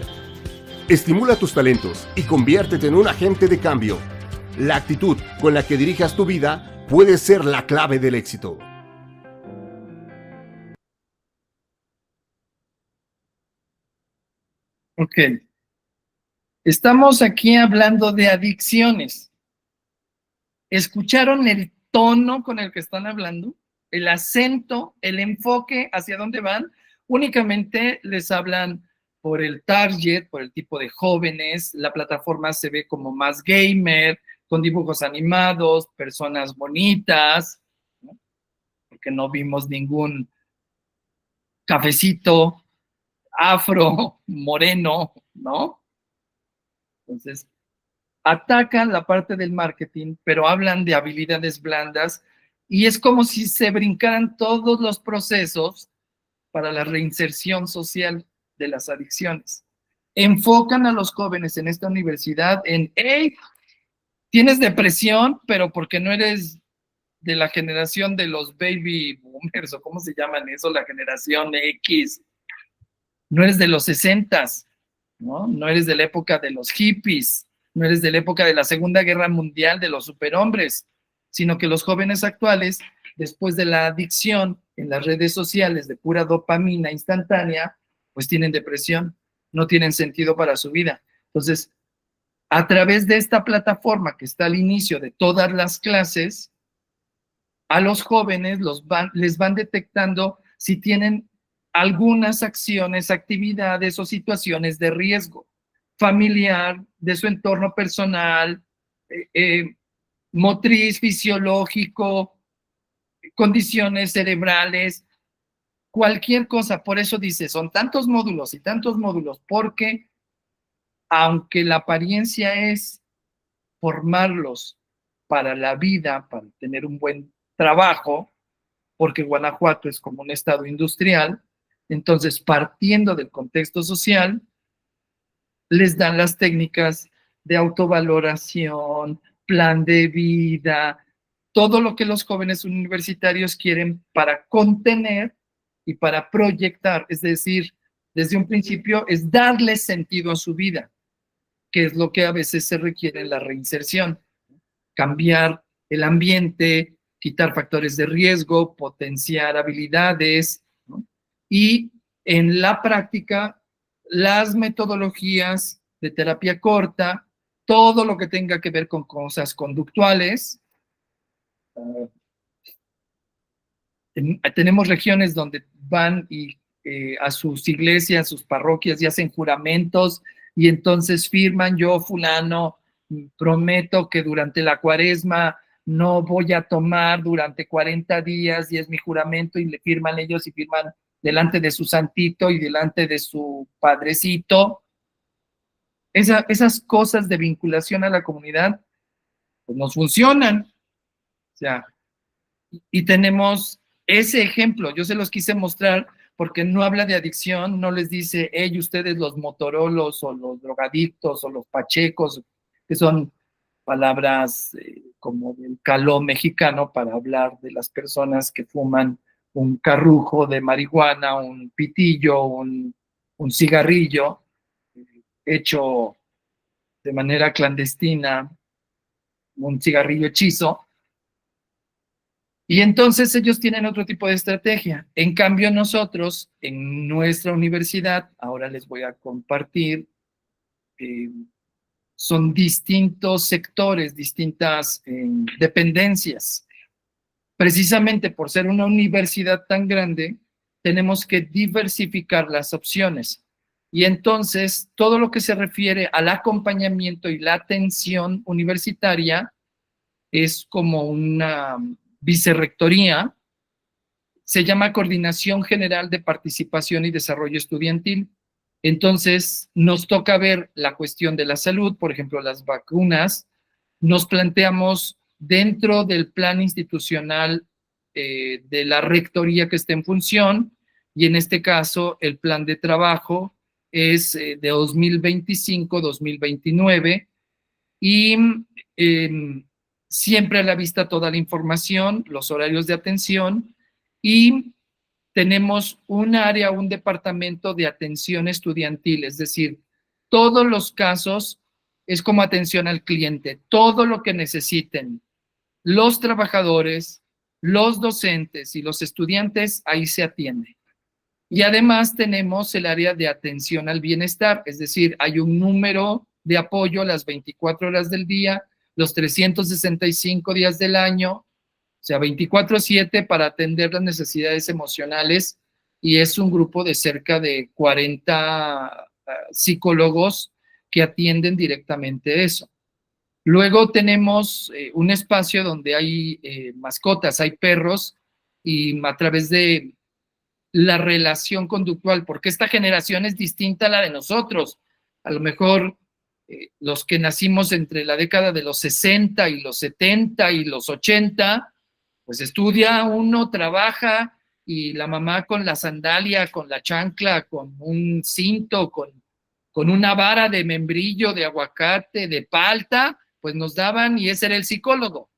Estimula tus talentos y conviértete en un agente de cambio. La actitud con la que dirijas tu vida puede ser la clave del éxito. Ok. Estamos aquí hablando de adicciones. ¿Escucharon el tono con el que están hablando? El acento, el enfoque, hacia dónde van. Únicamente les hablan por el target, por el tipo de jóvenes. La plataforma se ve como más gamer, con dibujos animados, personas bonitas, ¿no? Porque no vimos ningún cafecito, afro, moreno, ¿no? Entonces, atacan la parte del marketing, pero hablan de habilidades blandas y es como si se brincaran todos los procesos para la reinserción social de las adicciones. Enfocan a los jóvenes en esta universidad en, hey, tienes depresión, pero porque no eres de la generación de los baby boomers, o cómo se llaman eso, la generación X, no eres de los 60s, ¿no? No eres de la época de los hippies, no eres de la época de la Segunda Guerra Mundial, de los superhombres, sino que los jóvenes actuales, después de la adicción en las redes sociales de pura dopamina instantánea, pues tienen depresión, no tienen sentido para su vida. Entonces, a través de esta plataforma que está al inicio de todas las clases, a los jóvenes les van detectando si tienen algunas acciones, actividades o situaciones de riesgo familiar, de su entorno personal, motriz, fisiológico, condiciones cerebrales, cualquier cosa. Por eso dice, son tantos módulos y tantos módulos, porque aunque la apariencia es formarlos para la vida, para tener un buen trabajo, porque Guanajuato es como un estado industrial, entonces partiendo del contexto social, les dan las técnicas de autovaloración, plan de vida, todo lo que los jóvenes universitarios quieren para contener y para proyectar, es decir, desde un principio es darle sentido a su vida, que es lo que a veces se requiere en la reinserción, cambiar el ambiente, quitar factores de riesgo, potenciar habilidades, ¿no? Y en la práctica, las metodologías de terapia corta, todo lo que tenga que ver con cosas conductuales. Tenemos regiones donde van a sus iglesias, a sus parroquias y hacen juramentos y entonces firman, yo fulano prometo que durante la cuaresma no voy a tomar durante 40 días y es mi juramento, y le firman ellos y firman delante de su santito y delante de su padrecito. Esas cosas de vinculación a la comunidad pues nos funcionan. O sea, y tenemos ese ejemplo, yo se los quise mostrar porque no habla de adicción, no les dice, hey, ustedes los motorolos o los drogadictos o los pachecos, que son palabras como del caló mexicano para hablar de las personas que fuman un carrujo de marihuana, un pitillo, un cigarrillo hecho de manera clandestina, un cigarrillo hechizo. Y entonces ellos tienen otro tipo de estrategia. En cambio, nosotros, en nuestra universidad, ahora les voy a compartir, son distintos sectores, distintas dependencias. Precisamente por ser una universidad tan grande, tenemos que diversificar las opciones. Y entonces, todo lo que se refiere al acompañamiento y la atención universitaria es como una vicerrectoría, se llama Coordinación General de Participación y Desarrollo Estudiantil. Entonces, nos toca ver la cuestión de la salud, por ejemplo, las vacunas. Nos planteamos dentro del plan institucional de la rectoría que esté en función, y en este caso, el plan de trabajo es de 2025-2029, y siempre a la vista toda la información, los horarios de atención, y tenemos un área, un departamento de atención estudiantil, es decir, todos los casos es como atención al cliente, todo lo que necesiten los trabajadores, los docentes y los estudiantes, ahí se atiende. Y además tenemos el área de atención al bienestar, es decir, hay un número de apoyo a las 24 horas del día, los 365 días del año, o sea, 24/7 para atender las necesidades emocionales y es un grupo de cerca de 40 psicólogos que atienden directamente eso. Luego tenemos un espacio donde hay mascotas, hay perros, y a través de la relación conductual, porque esta generación es distinta a la de nosotros. A lo mejor los que nacimos entre la década de los 60 y los 70 y los 80, pues estudia uno, trabaja, y la mamá con la sandalia, con la chancla, con un cinto, con una vara de membrillo, de aguacate, de palta, pues nos daban, y ese era el psicólogo.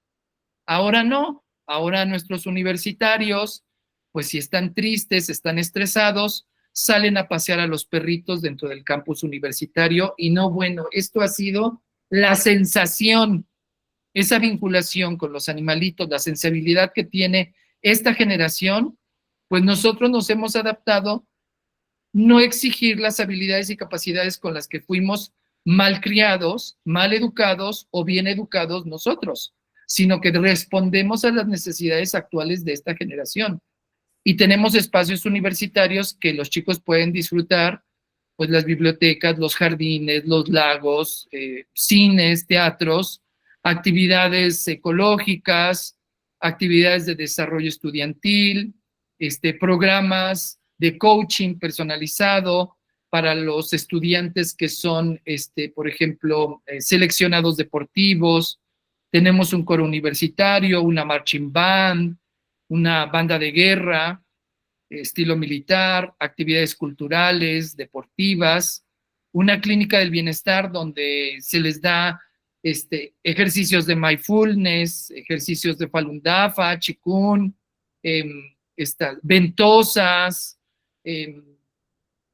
Ahora no, ahora nuestros universitarios, pues si están tristes, están estresados, salen a pasear a los perritos dentro del campus universitario, y no, bueno, esto ha sido la sensación, esa vinculación con los animalitos, la sensibilidad que tiene esta generación, pues nosotros nos hemos adaptado, no exigir las habilidades y capacidades con las que fuimos mal criados, mal educados o bien educados nosotros, sino que respondemos a las necesidades actuales de esta generación. Y tenemos espacios universitarios que los chicos pueden disfrutar, pues las bibliotecas, los jardines, los lagos, cines, teatros, actividades ecológicas, actividades de desarrollo estudiantil, programas de coaching personalizado para los estudiantes que son, por ejemplo, seleccionados deportivos. Tenemos un coro universitario, una marching band, una banda de guerra, estilo militar, actividades culturales, deportivas, una clínica del bienestar donde se les da ejercicios de mindfulness, ejercicios de Falun Dafa, Qigong, ventosas,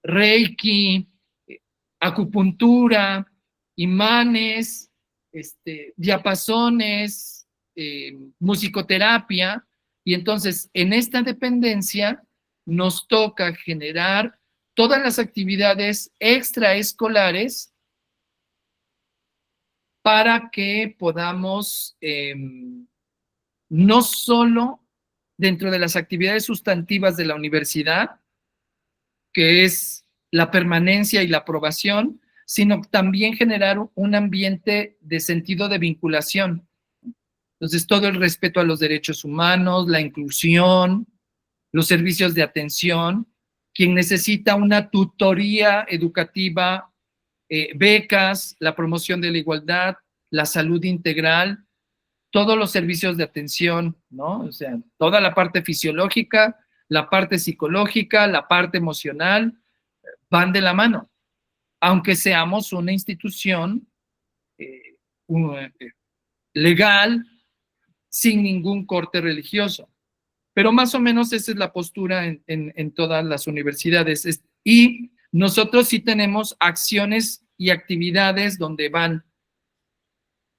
Reiki, acupuntura, imanes, diapasones, musicoterapia. Y entonces en esta dependencia nos toca generar todas las actividades extraescolares para que podamos no solo dentro de las actividades sustantivas de la universidad, que es la permanencia y la aprobación, sino también generar un ambiente de sentido de vinculación. Entonces, todo el respeto a los derechos humanos, la inclusión, los servicios de atención, quien necesita una tutoría educativa, becas, la promoción de la igualdad, la salud integral, todos los servicios de atención, ¿no? O sea, toda la parte fisiológica, la parte psicológica, la parte emocional, van de la mano, aunque seamos una institución legal, sin ningún corte religioso. Pero más o menos esa es la postura en todas las universidades. Y nosotros sí tenemos acciones y actividades donde van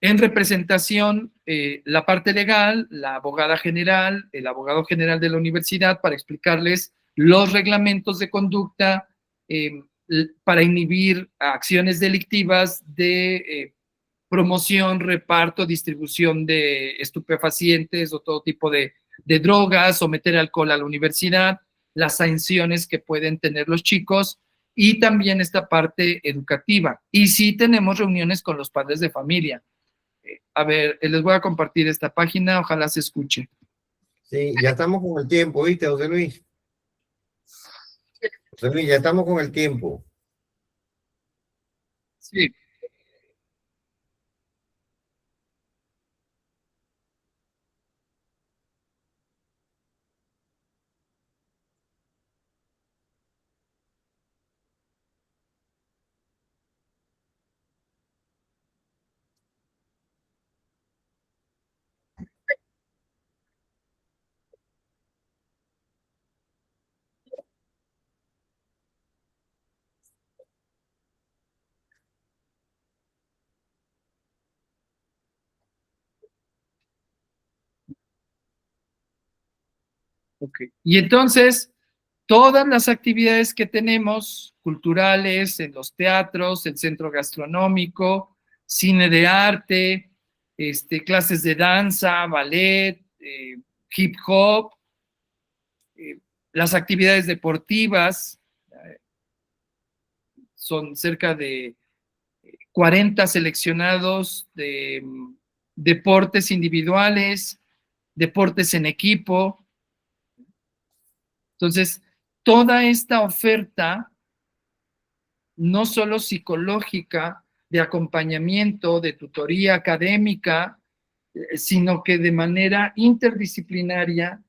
en representación la parte legal, la abogada general, el abogado general de la universidad, para explicarles los reglamentos de conducta para inhibir acciones delictivas de promoción, reparto, distribución de estupefacientes o todo tipo de drogas, o meter alcohol a la universidad, las sanciones que pueden tener los chicos, y también esta parte educativa. Y sí tenemos reuniones con los padres de familia. A ver, les voy a compartir esta página, ojalá se escuche. Sí, ya estamos con el tiempo, ¿viste, José Luis? José Luis, ya estamos con el tiempo. Sí. Okay. Y entonces, todas las actividades que tenemos, culturales, en los teatros, el centro gastronómico, cine de arte, clases de danza, ballet, hip hop, Las actividades deportivas, son cerca de 40 seleccionados de deportes individuales, deportes en equipo. Entonces, toda esta oferta, no solo psicológica, de acompañamiento, de tutoría académica, sino que de manera interdisciplinaria,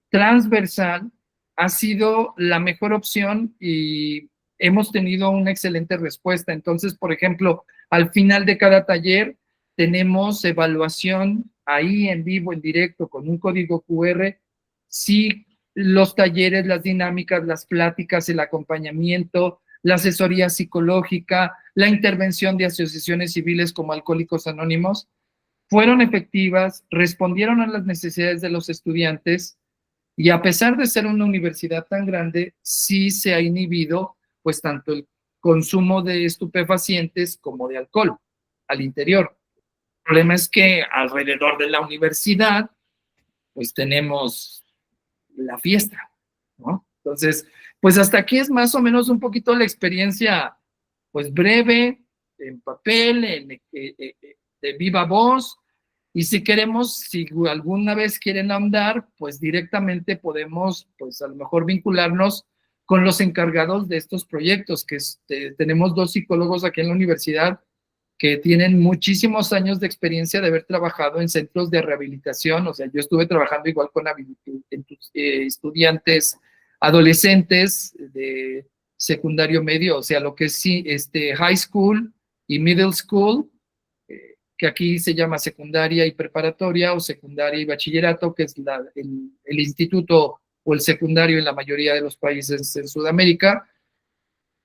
transversal, ha sido la mejor opción y hemos tenido una excelente respuesta. Entonces, por ejemplo, al final de cada taller tenemos evaluación ahí en vivo, en directo, con un código QR, si los talleres, las dinámicas, las pláticas, el acompañamiento, la asesoría psicológica, la intervención de asociaciones civiles como Alcohólicos Anónimos, fueron efectivas, respondieron a las necesidades de los estudiantes y a pesar de ser una universidad tan grande, sí se ha inhibido pues tanto el consumo de estupefacientes como de alcohol al interior. El problema es que alrededor de la universidad pues tenemos la fiesta, ¿no? Entonces, pues hasta aquí es más o menos un poquito la experiencia pues breve, en papel, de viva voz. Y si queremos, si alguna vez quieren ahondar, pues directamente podemos, pues a lo mejor vincularnos con los encargados de estos proyectos, que tenemos 2 psicólogos aquí en la universidad que tienen muchísimos años de experiencia de haber trabajado en centros de rehabilitación. O sea, yo estuve trabajando igual con estudiantes adolescentes de secundario medio, o sea, lo que es high school y middle school, que aquí se llama secundaria y preparatoria, o secundaria y bachillerato, que es el instituto o el secundario en la mayoría de los países en Sudamérica,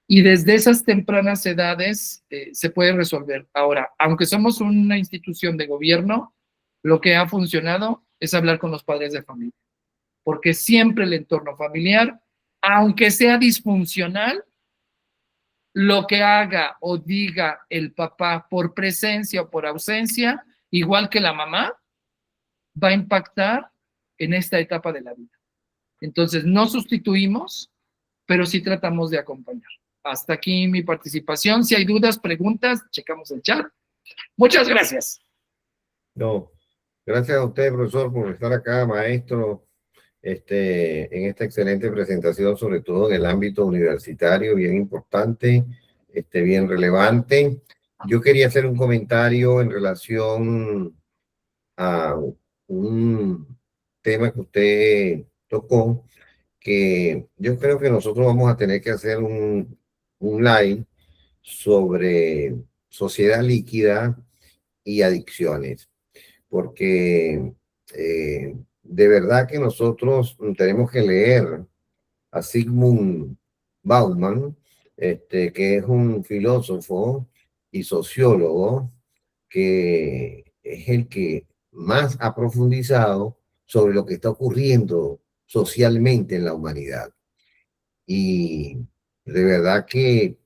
y desde esas tempranas edades se puede resolver. Ahora, aunque somos una institución de gobierno, lo que ha funcionado es hablar con los padres de familia, porque siempre el entorno familiar, aunque sea disfuncional, lo que haga o diga el papá por presencia o por ausencia, igual que la mamá, va a impactar en esta etapa de la vida. Entonces, no sustituimos, pero sí tratamos de acompañar. Hasta aquí mi participación. Si hay dudas, preguntas, checamos el chat. Muchas gracias. No, gracias a usted, profesor, por estar acá, maestro, en esta excelente presentación, sobre todo en el ámbito universitario, bien importante, bien relevante. Yo quería hacer un comentario en relación a un tema que usted tocó, que yo creo que nosotros vamos a tener que hacer un live sobre sociedad líquida y adicciones, porque de verdad que nosotros tenemos que leer a Zygmunt Bauman, que es un filósofo y sociólogo que es el que más ha profundizado sobre lo que está ocurriendo socialmente en la humanidad. Y de verdad que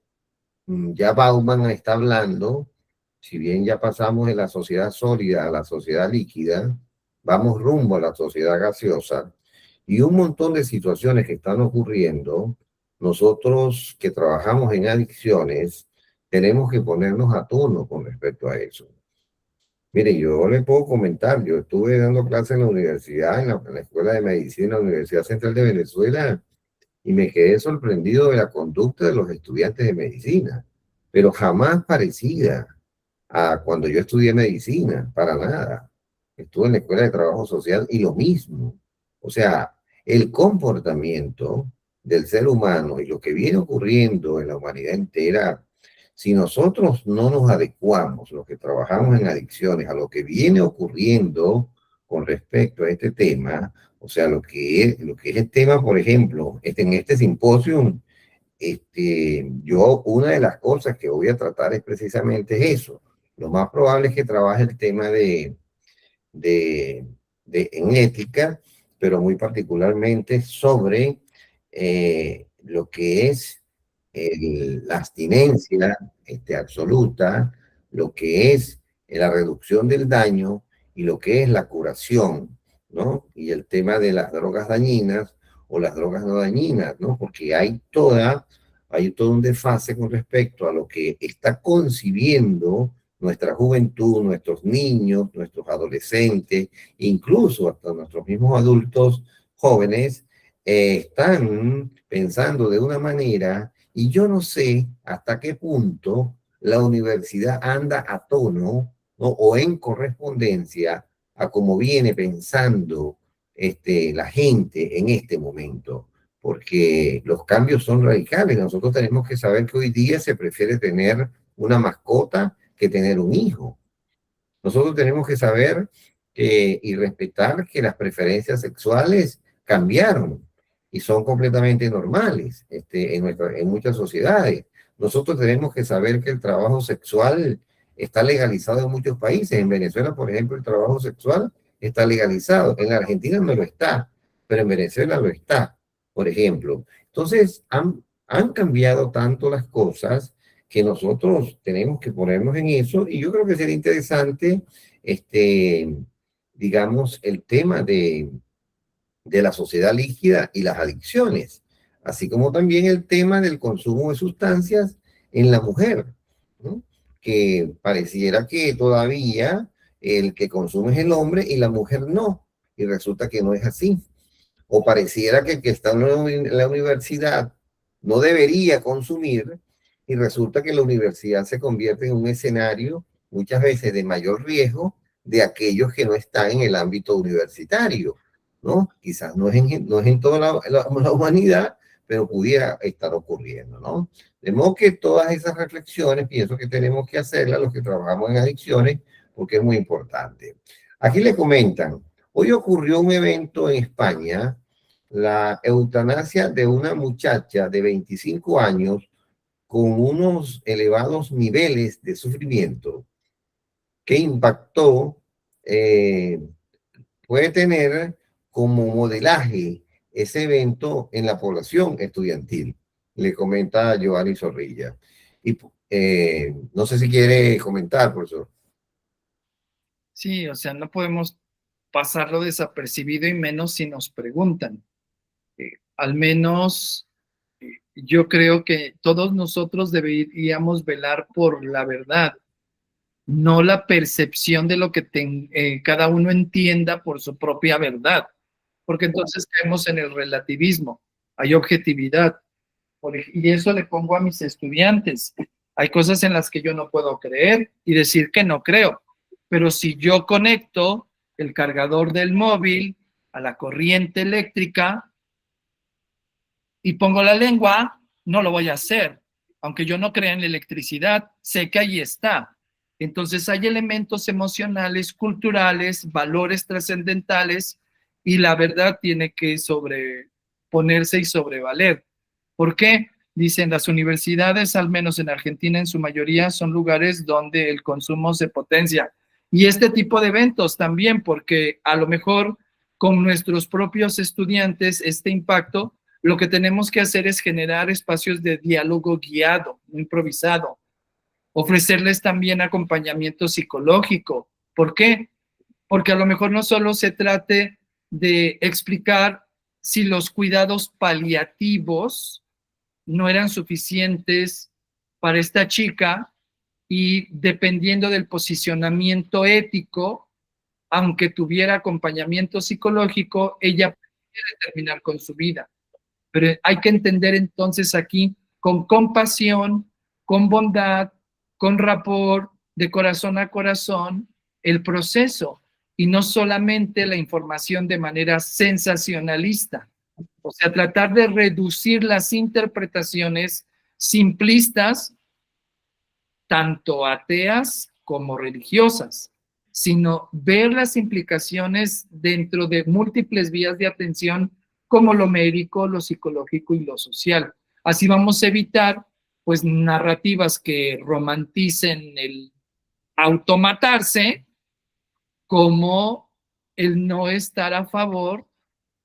ya Bauman está hablando, si bien ya pasamos de la sociedad sólida a la sociedad líquida, vamos rumbo a la sociedad gaseosa y un montón de situaciones que están ocurriendo. Nosotros que trabajamos en adicciones tenemos que ponernos a tono con respecto a eso. Mire, yo le puedo comentar, yo estuve dando clases en la universidad, en la Escuela de Medicina, en la Universidad Central de Venezuela, y me quedé sorprendido de la conducta de los estudiantes de medicina, pero jamás parecida a cuando yo estudié medicina, para nada. Estuve en la Escuela de Trabajo Social y lo mismo. O sea, el comportamiento del ser humano y lo que viene ocurriendo en la humanidad entera, si nosotros no nos adecuamos, los que trabajamos en adicciones, a lo que viene ocurriendo con respecto a este tema, o sea, lo que es el tema, por ejemplo, en este simposio, yo una de las cosas que voy a tratar es precisamente eso. Lo más probable es que trabaje el tema en ética, pero muy particularmente sobre lo que es la abstinencia absoluta, lo que es la reducción del daño y lo que es la curación, ¿no? Y el tema de las drogas dañinas o las drogas no dañinas, ¿no? Porque hay todo un desfase con respecto a lo que está concibiendo nuestra juventud, nuestros niños, nuestros adolescentes, incluso hasta nuestros mismos adultos jóvenes, están pensando de una manera, y yo no sé hasta qué punto la universidad anda a tono, ¿no? O en correspondencia a cómo viene pensando la gente en este momento, porque los cambios son radicales. Nosotros tenemos que saber que hoy día se prefiere tener una mascota que tener un hijo. Nosotros tenemos que saber y respetar que las preferencias sexuales cambiaron y son completamente normales en muchas sociedades. Nosotros tenemos que saber que el trabajo sexual está legalizado en muchos países. En Venezuela, por ejemplo, el trabajo sexual está legalizado. En la Argentina no lo está, pero en Venezuela lo está, por ejemplo. Entonces, han cambiado tanto las cosas que nosotros tenemos que ponernos en eso, y yo creo que sería interesante, digamos, el tema de la sociedad líquida y las adicciones, así como también el tema del consumo de sustancias en la mujer, ¿no? Que pareciera que todavía el que consume es el hombre y la mujer no, y resulta que no es así. O pareciera que el que está en la universidad no debería consumir, y resulta que la universidad se convierte en un escenario muchas veces de mayor riesgo de aquellos que no están en el ámbito universitario, ¿no? Quizás no es en toda la humanidad, pero pudiera estar ocurriendo, ¿no? De modo que todas esas reflexiones pienso que tenemos que hacerlas los que trabajamos en adicciones, porque es muy importante. Aquí le comentan, hoy ocurrió un evento en España, la eutanasia de una muchacha de 25 años con unos elevados niveles de sufrimiento que impactó, puede tener como modelaje ese evento en la población estudiantil, le comenta Giovanni Zorrilla. Y no sé si quiere comentar, profesor. Sí, o sea, no podemos pasarlo desapercibido y menos si nos preguntan. Al menos yo creo que todos nosotros deberíamos velar por la verdad, no la percepción de lo que cada uno entienda por su propia verdad, porque entonces caemos en el relativismo, hay objetividad, y eso le pongo a mis estudiantes. Hay cosas en las que yo no puedo creer y decir que no creo, pero si yo conecto el cargador del móvil a la corriente eléctrica y pongo la lengua, no lo voy a hacer. Aunque yo no crea en la electricidad, sé que ahí está. Entonces hay elementos emocionales, culturales, valores trascendentales, y la verdad tiene que sobreponerse y sobrevaler. ¿Por qué? Dicen, las universidades, al menos en Argentina en su mayoría, son lugares donde el consumo se potencia. Y este tipo de eventos también, porque a lo mejor con nuestros propios estudiantes este impacto, lo que tenemos que hacer es generar espacios de diálogo guiado, no improvisado. Ofrecerles también acompañamiento psicológico. ¿Por qué? Porque a lo mejor no solo se trate de explicar si los cuidados paliativos no eran suficientes para esta chica, y dependiendo del posicionamiento ético, aunque tuviera acompañamiento psicológico, ella puede terminar con su vida. Pero hay que entender entonces aquí con compasión, con bondad, con rapport, de corazón a corazón, el proceso, y no solamente la información de manera sensacionalista. O sea, tratar de reducir las interpretaciones simplistas, tanto ateas como religiosas, sino ver las implicaciones dentro de múltiples vías de atención, como lo médico, lo psicológico y lo social. Así vamos a evitar, pues, narrativas que romanticen el automatarse, como el no estar a favor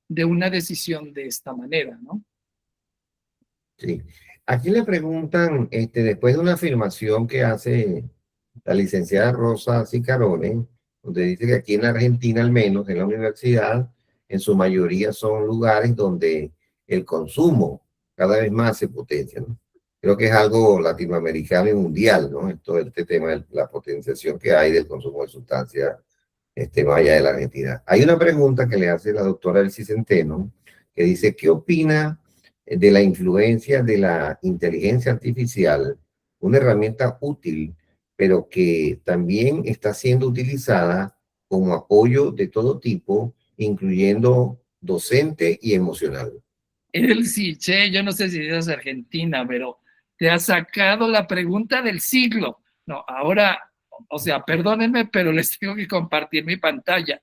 de una decisión de esta manera, ¿no? Sí. Aquí le preguntan, después de una afirmación que hace la licenciada Rosa Cicarone, donde dice que aquí en Argentina, al menos en la universidad, en su mayoría son lugares donde el consumo cada vez más se potencia, ¿no? Creo que es algo latinoamericano y mundial, ¿no? Todo este tema de la potenciación que hay del consumo de sustancias más allá de la Argentina. Hay una pregunta que le hace la doctora Elsie Centeno, que dice, ¿qué opina de la influencia de la inteligencia artificial, una herramienta útil, pero que también está siendo utilizada como apoyo de todo tipo, incluyendo docente y emocional? Elsie, che, yo no sé si eres argentina, pero te ha sacado la pregunta del siglo. No, ahora, o sea, perdónenme, pero les tengo que compartir mi pantalla.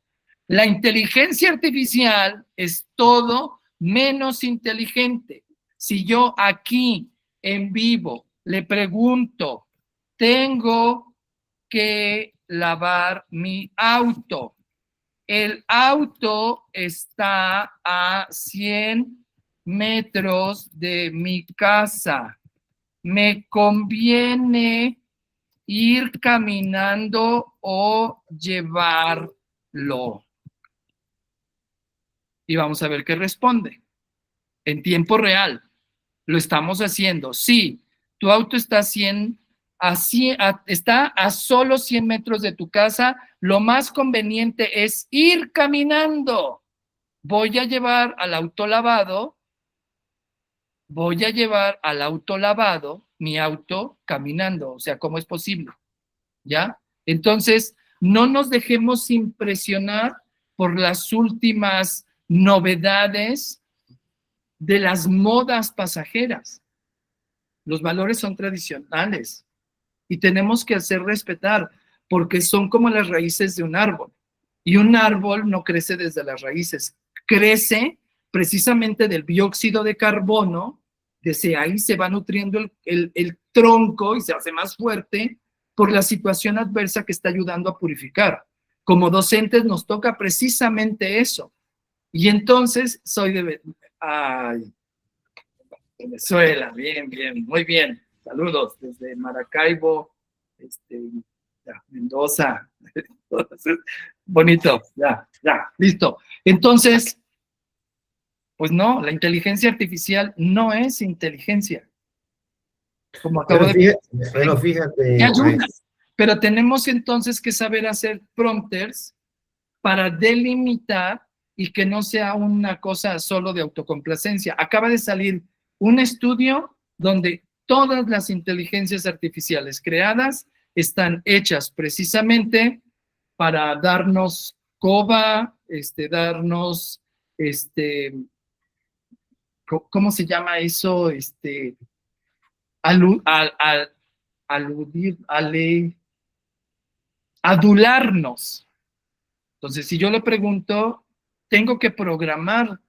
La inteligencia artificial es todo menos inteligente. Si yo aquí en vivo le pregunto, tengo que lavar mi auto. El auto está a 100 metros de mi casa. ¿Me conviene ir caminando o llevarlo? Y vamos a ver qué responde. En tiempo real. Lo estamos haciendo. Sí, tu auto está está a solo 100 metros de tu casa. Lo más conveniente es ir caminando. Voy a llevar al auto lavado mi auto caminando. O sea, ¿cómo es posible? ¿Ya? Entonces, no nos dejemos impresionar por las últimas novedades de las modas pasajeras. Los valores son tradicionales y tenemos que hacer respetar porque son como las raíces de un árbol. Y un árbol no crece desde las raíces, crece precisamente del dióxido de carbono, desde ahí se va nutriendo el tronco y se hace más fuerte por la situación adversa que está ayudando a purificar. Como docentes nos toca precisamente eso. Y entonces soy de... Ay, Venezuela, bien, bien, muy bien. Saludos desde Maracaibo, Mendoza. Bonito, ya, listo. Entonces, pues no, la inteligencia artificial no es inteligencia. Como acabo de decir, fíjate, ayuda, pero tenemos entonces que saber hacer prompters para delimitar y que no sea una cosa solo de autocomplacencia. Acaba de salir un estudio donde todas las inteligencias artificiales creadas están hechas precisamente para darnos coba, ¿cómo se llama eso? Adularnos. Entonces, si yo le pregunto, tengo que programar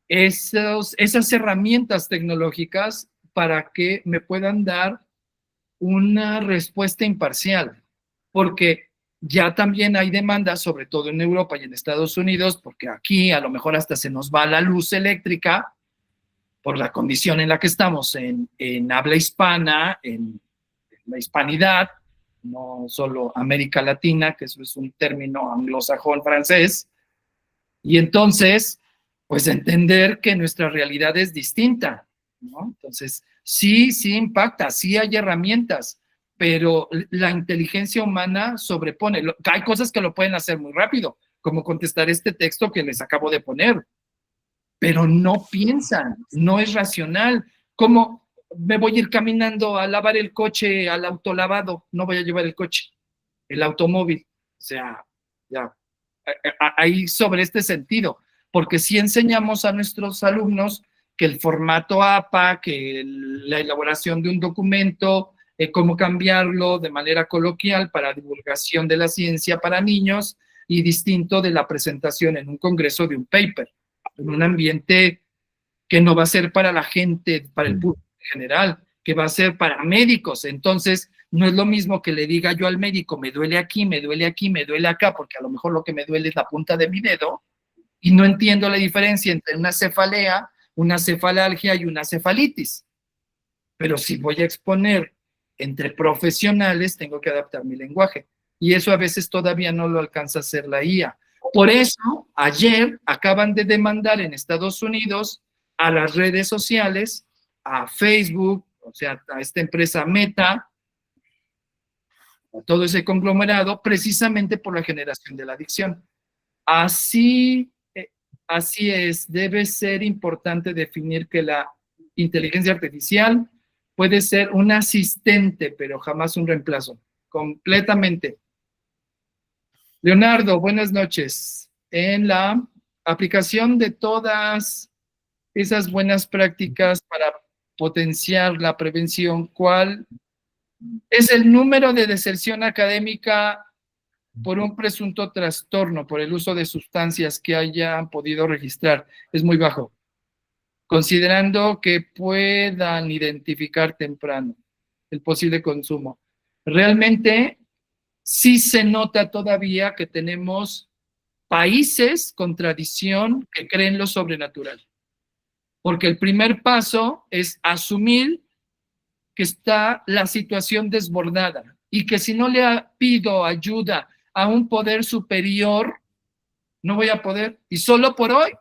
esas herramientas tecnológicas para que me puedan dar una respuesta imparcial, porque ya también hay demandas, sobre todo en Europa y en Estados Unidos, porque aquí a lo mejor hasta se nos va la luz eléctrica por la condición en la que estamos en habla hispana, en la hispanidad, no solo América Latina, que eso es un término anglosajón francés, y entonces, pues entender que nuestra realidad es distinta, ¿no? Entonces, sí impacta, sí hay herramientas, pero la inteligencia humana sobrepone. Hay cosas que lo pueden hacer muy rápido, como contestar este texto que les acabo de poner, pero no piensan, no es racional. ¿Cómo me voy a ir caminando a lavar el coche al autolavado? No voy a llevar el coche, el automóvil. O sea, ya, ahí sobre este sentido, porque si enseñamos a nuestros alumnos que el formato APA, que la elaboración de un documento, cómo cambiarlo de manera coloquial para divulgación de la ciencia para niños y distinto de la presentación en un congreso de un paper, en un ambiente que no va a ser para la gente, para el público general, que va a ser para médicos. Entonces, no es lo mismo que le diga yo al médico, me duele aquí, me duele aquí, me duele acá, porque a lo mejor lo que me duele es la punta de mi dedo, y no entiendo la diferencia entre una cefalea, una cefalalgia y una cefalitis. Pero si voy a exponer entre profesionales, tengo que adaptar mi lenguaje. Y eso a veces todavía no lo alcanza a hacer la IA. Por eso, ayer acaban de demandar en Estados Unidos a las redes sociales, a Facebook, o sea, a esta empresa Meta, a todo ese conglomerado, precisamente por la generación de la adicción. Así, así es, debe ser importante definir que la inteligencia artificial puede ser un asistente, pero jamás un reemplazo, completamente. Leonardo, buenas noches. En la aplicación de todas esas buenas prácticas para potenciar la prevención, ¿cuál es el número de deserción académica por un presunto trastorno por el uso de sustancias que hayan podido registrar? Es muy bajo, considerando que puedan identificar temprano el posible consumo. Realmente sí se nota todavía que tenemos países con tradición que creen lo sobrenatural, porque el primer paso es asumir que está la situación desbordada y que si no le pido ayuda a un poder superior, no voy a poder, y solo por hoy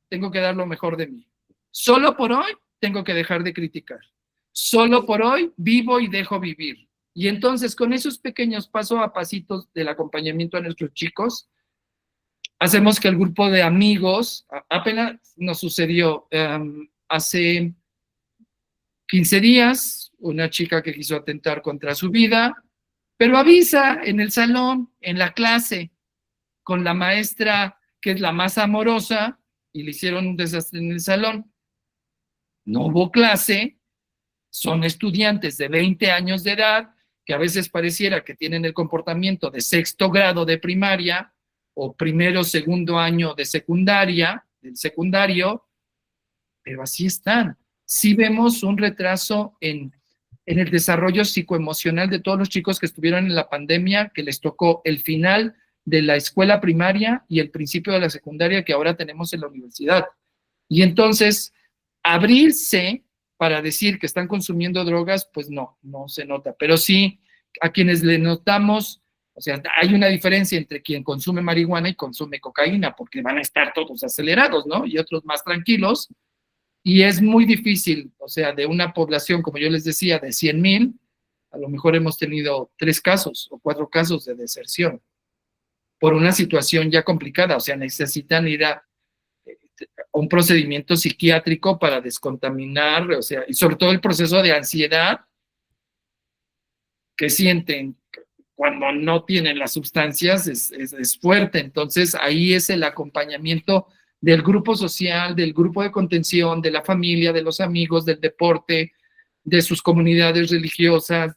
tengo que dar lo mejor de mí. Solo por hoy tengo que dejar de criticar. Solo por hoy vivo y dejo vivir. Y entonces, con esos pequeños pasos a pasitos del acompañamiento a nuestros chicos, hacemos que el grupo de amigos, apenas nos sucedió hace 15 días, una chica que quiso atentar contra su vida, pero avisa en el salón, en la clase, con la maestra que es la más amorosa, y le hicieron un desastre en el salón. No hubo clase, son estudiantes de 20 años de edad, que a veces pareciera que tienen el comportamiento de sexto grado de primaria, o primero, segundo año de secundaria, del secundario, pero así están. Sí vemos un retraso en el desarrollo psicoemocional de todos los chicos que estuvieron en la pandemia, que les tocó el final de la escuela primaria y el principio de la secundaria que ahora tenemos en la universidad. Y entonces, abrirse para decir que están consumiendo drogas, pues no se nota. Pero sí, a quienes le notamos, o sea, hay una diferencia entre quien consume marihuana y consume cocaína, porque van a estar todos acelerados, ¿no? Y otros más tranquilos. Y es muy difícil, o sea, de una población, como yo les decía, de 100,000, a lo mejor hemos tenido 3 casos o 4 casos de deserción por una situación ya complicada, o sea, necesitan ir a un procedimiento psiquiátrico para descontaminar, o sea, y sobre todo el proceso de ansiedad que sienten cuando no tienen las sustancias es fuerte. Entonces, ahí es el acompañamiento del grupo social, del grupo de contención, de la familia, de los amigos, del deporte, de sus comunidades religiosas,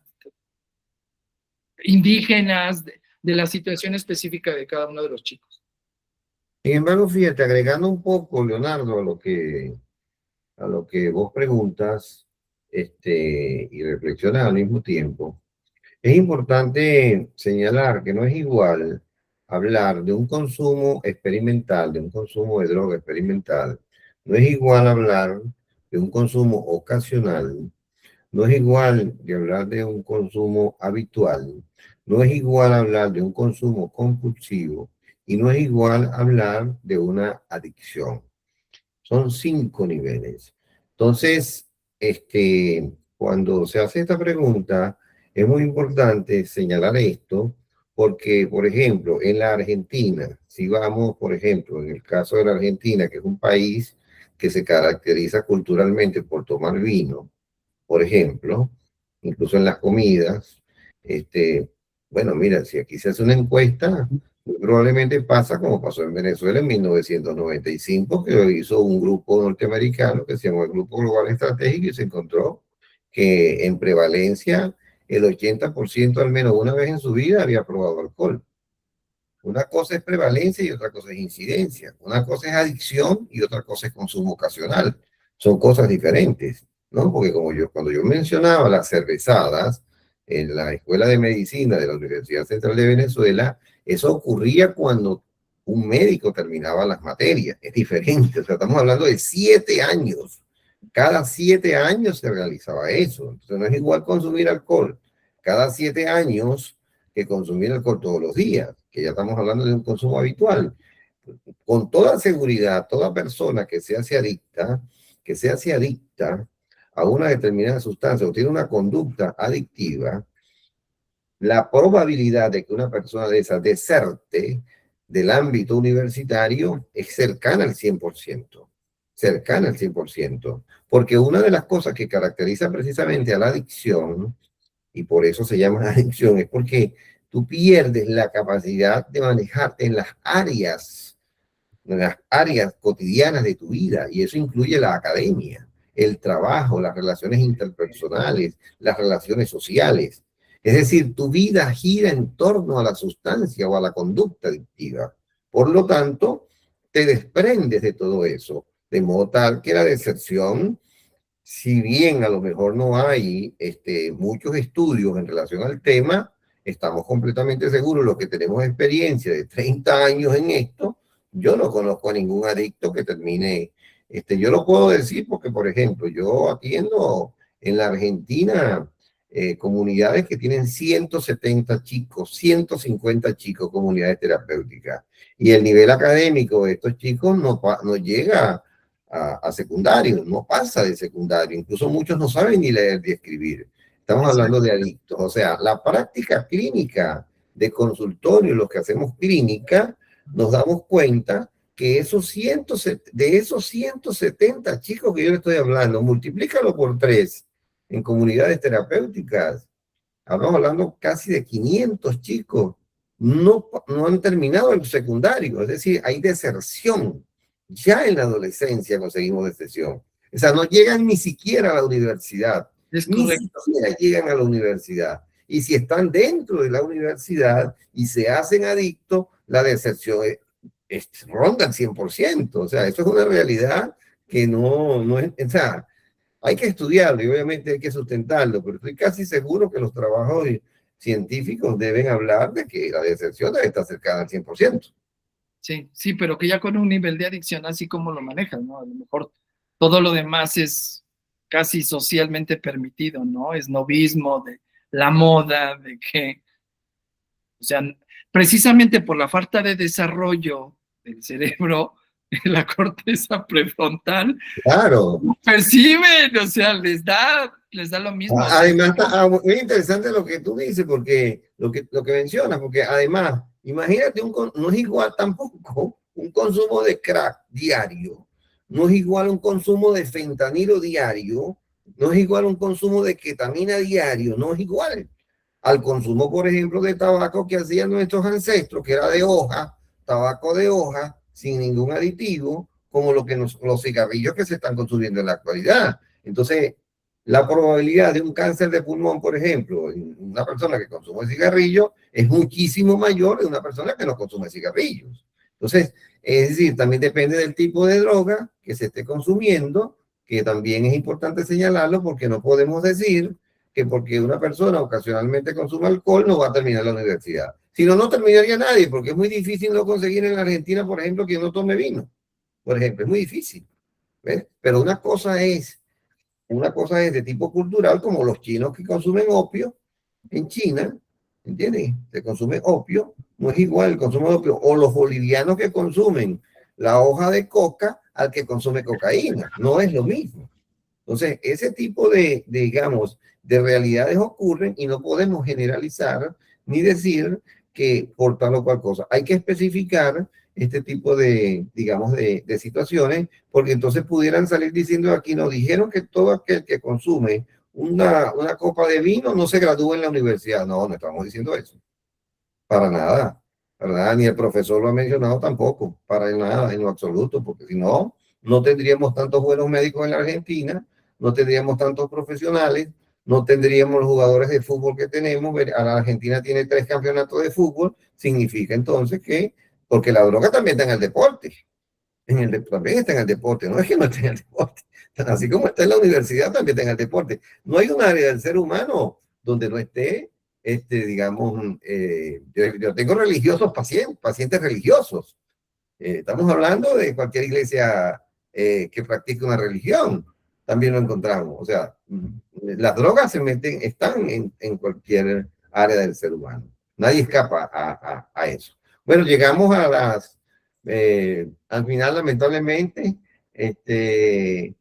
indígenas, de la situación específica de cada uno de los chicos. Sin embargo, fíjate, agregando un poco, Leonardo, a lo que vos preguntas, y reflexionas al mismo tiempo, es importante señalar que no es igual hablar de un consumo experimental, de un consumo de droga experimental, no es igual hablar de un consumo ocasional, no es igual de hablar de un consumo habitual, no es igual hablar de un consumo compulsivo y no es igual hablar de una adicción. Son 5 niveles. Entonces, cuando se hace esta pregunta, es muy importante señalar esto, porque, por ejemplo, en la Argentina, si vamos, por ejemplo, en el caso de la Argentina, que es un país que se caracteriza culturalmente por tomar vino, por ejemplo, incluso en las comidas, bueno, mira, si aquí se hace una encuesta, muy probablemente pasa como pasó en Venezuela en 1995, que hizo un grupo norteamericano que se llamó el Grupo Global Estratégico y se encontró que en prevalencia el 80% al menos una vez en su vida había probado alcohol. Una cosa es prevalencia y otra cosa es incidencia. Una cosa es adicción y otra cosa es consumo ocasional. Son cosas diferentes, ¿no? Porque cuando yo mencionaba las cervezadas en la Escuela de Medicina de la Universidad Central de Venezuela, eso ocurría cuando un médico terminaba las materias. Es diferente, o sea, estamos hablando de 7 años. Cada 7 años se realizaba eso. Entonces no es igual consumir alcohol cada 7 años que consumir alcohol todos los días, que ya estamos hablando de un consumo habitual. con toda seguridad, toda persona que se hace adicta a una determinada sustancia o tiene una conducta adictiva, la probabilidad de que una persona de esa deserte del ámbito universitario es cercana al 100%, cercana al 100%, porque una de las cosas que caracteriza precisamente a la adicción, y por eso se llama adicción, es porque tú pierdes la capacidad de manejarte en las áreas cotidianas de tu vida, y eso incluye la academia, el trabajo, las relaciones interpersonales, las relaciones sociales. Es decir, tu vida gira en torno a la sustancia o a la conducta adictiva. Por lo tanto, te desprendes de todo eso, de modo tal que la deserción, si bien a lo mejor no hay muchos estudios en relación al tema, estamos completamente seguros, los que tenemos experiencia de 30 años en esto, yo no conozco a ningún adicto que termine, yo lo puedo decir porque, por ejemplo, yo atiendo en la Argentina comunidades que tienen 170 chicos, 150 chicos, comunidades terapéuticas, y el nivel académico de estos chicos no llega a secundario, no pasa de secundario, incluso muchos no saben ni leer ni escribir. Estamos hablando de adictos, o sea, la práctica clínica de consultorio, los que hacemos clínica, nos damos cuenta que de esos 170 chicos que yo le estoy hablando, multiplícalo por 3 en comunidades terapéuticas, estamos hablando casi de 500 chicos, no han terminado el secundario, es decir, hay deserción. Ya en la adolescencia conseguimos deserción. O sea, no llegan ni siquiera a la universidad. Es Ni correcto. siquiera llegan a la universidad. Y si están dentro de la universidad y se hacen adictos, la deserción ronda el 100%. O sea, eso es una realidad que no es, o sea, hay que estudiarlo y obviamente hay que sustentarlo, pero estoy casi seguro que los trabajos científicos deben hablar de que la deserción debe estar cercana al 100%. Sí, sí, pero que ya con un nivel de adicción así como lo manejas, ¿no? A lo mejor todo lo demás es casi socialmente permitido, ¿no? Es novismo, de la moda, de que, o sea, precisamente por la falta de desarrollo del cerebro, la corteza prefrontal, Claro. perciben, o sea, les da lo mismo. Además, muy interesante lo que tú dices, porque lo que mencionas, porque además, imagínate, no es igual tampoco un consumo de crack diario, no es igual un consumo de fentanilo diario, no es igual un consumo de ketamina diario, no es igual al consumo, por ejemplo, de tabaco que hacían nuestros ancestros, que era de hoja, tabaco de hoja, sin ningún aditivo, como los cigarrillos que se están consumiendo en la actualidad. Entonces, la probabilidad de un cáncer de pulmón, por ejemplo, en una persona que consume cigarrillo es muchísimo mayor de una persona que no consume cigarrillos. Entonces, es decir, también depende del tipo de droga que se esté consumiendo, que también es importante señalarlo porque no podemos decir que porque una persona ocasionalmente consume alcohol no va a terminar la universidad. Si no, no terminaría nadie, porque es muy difícil no conseguir en la Argentina, por ejemplo, que no tome vino. Por ejemplo, es muy difícil. ¿Ves? Pero una cosa es de tipo cultural, como los chinos que consumen opio en China, ¿entiendes? Se consume opio, no es igual el consumo de opio, o los bolivianos que consumen la hoja de coca al que consume cocaína, no es lo mismo. Entonces, ese tipo digamos, de realidades ocurren y no podemos generalizar ni decir que por tal o cual cosa. Hay que especificar este tipo digamos, de situaciones, porque entonces pudieran salir diciendo aquí, nos dijeron que todo aquel que consume una copa de vino no se gradúa en la universidad. No, no estamos diciendo eso. Para nada. ¿Verdad? Ni el profesor lo ha mencionado tampoco. Para nada, en lo absoluto, porque si no, no tendríamos tantos buenos médicos en la Argentina, no tendríamos tantos profesionales, no tendríamos los jugadores de fútbol que tenemos. La Argentina tiene 3 campeonatos de fútbol, significa entonces que, porque la droga también está en el deporte, también está en el deporte, no es que no esté en el deporte, así como está en la universidad, también está en el deporte. No hay un área del ser humano donde no esté, digamos, yo tengo religiosos pacientes religiosos. Estamos hablando de cualquier iglesia que practique una religión, también lo encontramos. O sea, las drogas están en cualquier área del ser humano. Nadie escapa a eso. Bueno, llegamos a las Al final, lamentablemente, eh,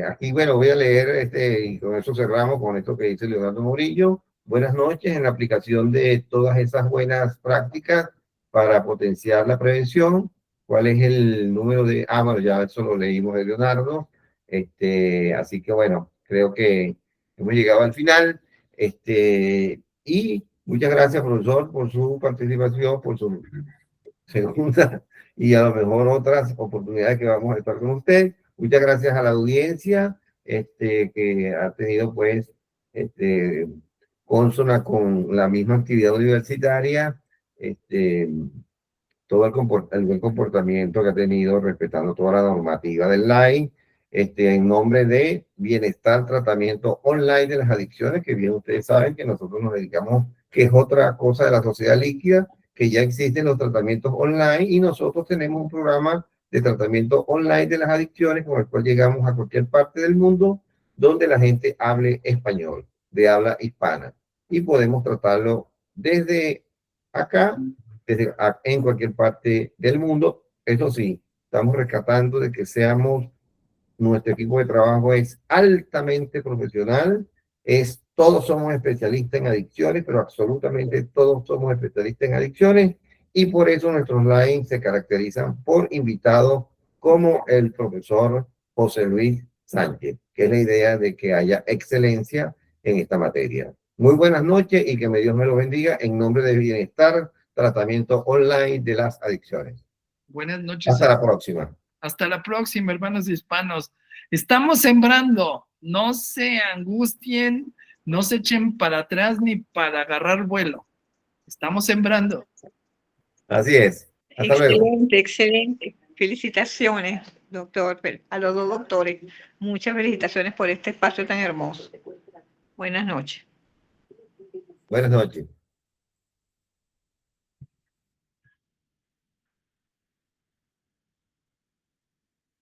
aquí, bueno, voy a leer, y con eso cerramos con esto que dice Leonardo Murillo. Buenas noches en la aplicación de todas esas buenas prácticas para potenciar la prevención. ¿Cuál es el número de...? Ah, bueno, ya eso lo leímos de Leonardo. Así que, bueno, creo que hemos llegado al final. Y muchas gracias, profesor, por su participación, por su segunda y a lo mejor otras oportunidades que vamos a estar con usted. Muchas gracias a la audiencia que ha tenido pues consona con la misma actividad universitaria, todo el buen comportamiento que ha tenido respetando toda la normativa del LAI, en nombre de Bienestar Tratamiento Online de las Adicciones, que bien ustedes saben que nosotros nos dedicamos, que es otra cosa de la sociedad líquida, que ya existen los tratamientos online y nosotros tenemos un programa de tratamiento online de las adicciones con el cual llegamos a cualquier parte del mundo donde la gente hable español, de habla hispana, y podemos tratarlo desde acá en cualquier parte del mundo. Eso sí, estamos rescatando de que seamos, nuestro equipo de trabajo es altamente profesional, todos somos especialistas en adicciones, pero absolutamente todos somos especialistas en adicciones, y por eso nuestros live se caracterizan por invitados como el profesor José Luis Sánchez, que es la idea de que haya excelencia en esta materia. Muy buenas noches y que Dios me lo bendiga en nombre de Bienestar, Tratamiento Online de las Adicciones. Buenas noches. Hasta la próxima. Hasta la próxima, hermanos hispanos. Estamos sembrando. No se angustien, no se echen para atrás ni para agarrar vuelo. Estamos sembrando. Así es. Hasta Excelente, luego. excelente. Felicitaciones, doctor, a los dos doctores. Muchas felicitaciones por este espacio tan hermoso. Buenas noches. Buenas noches.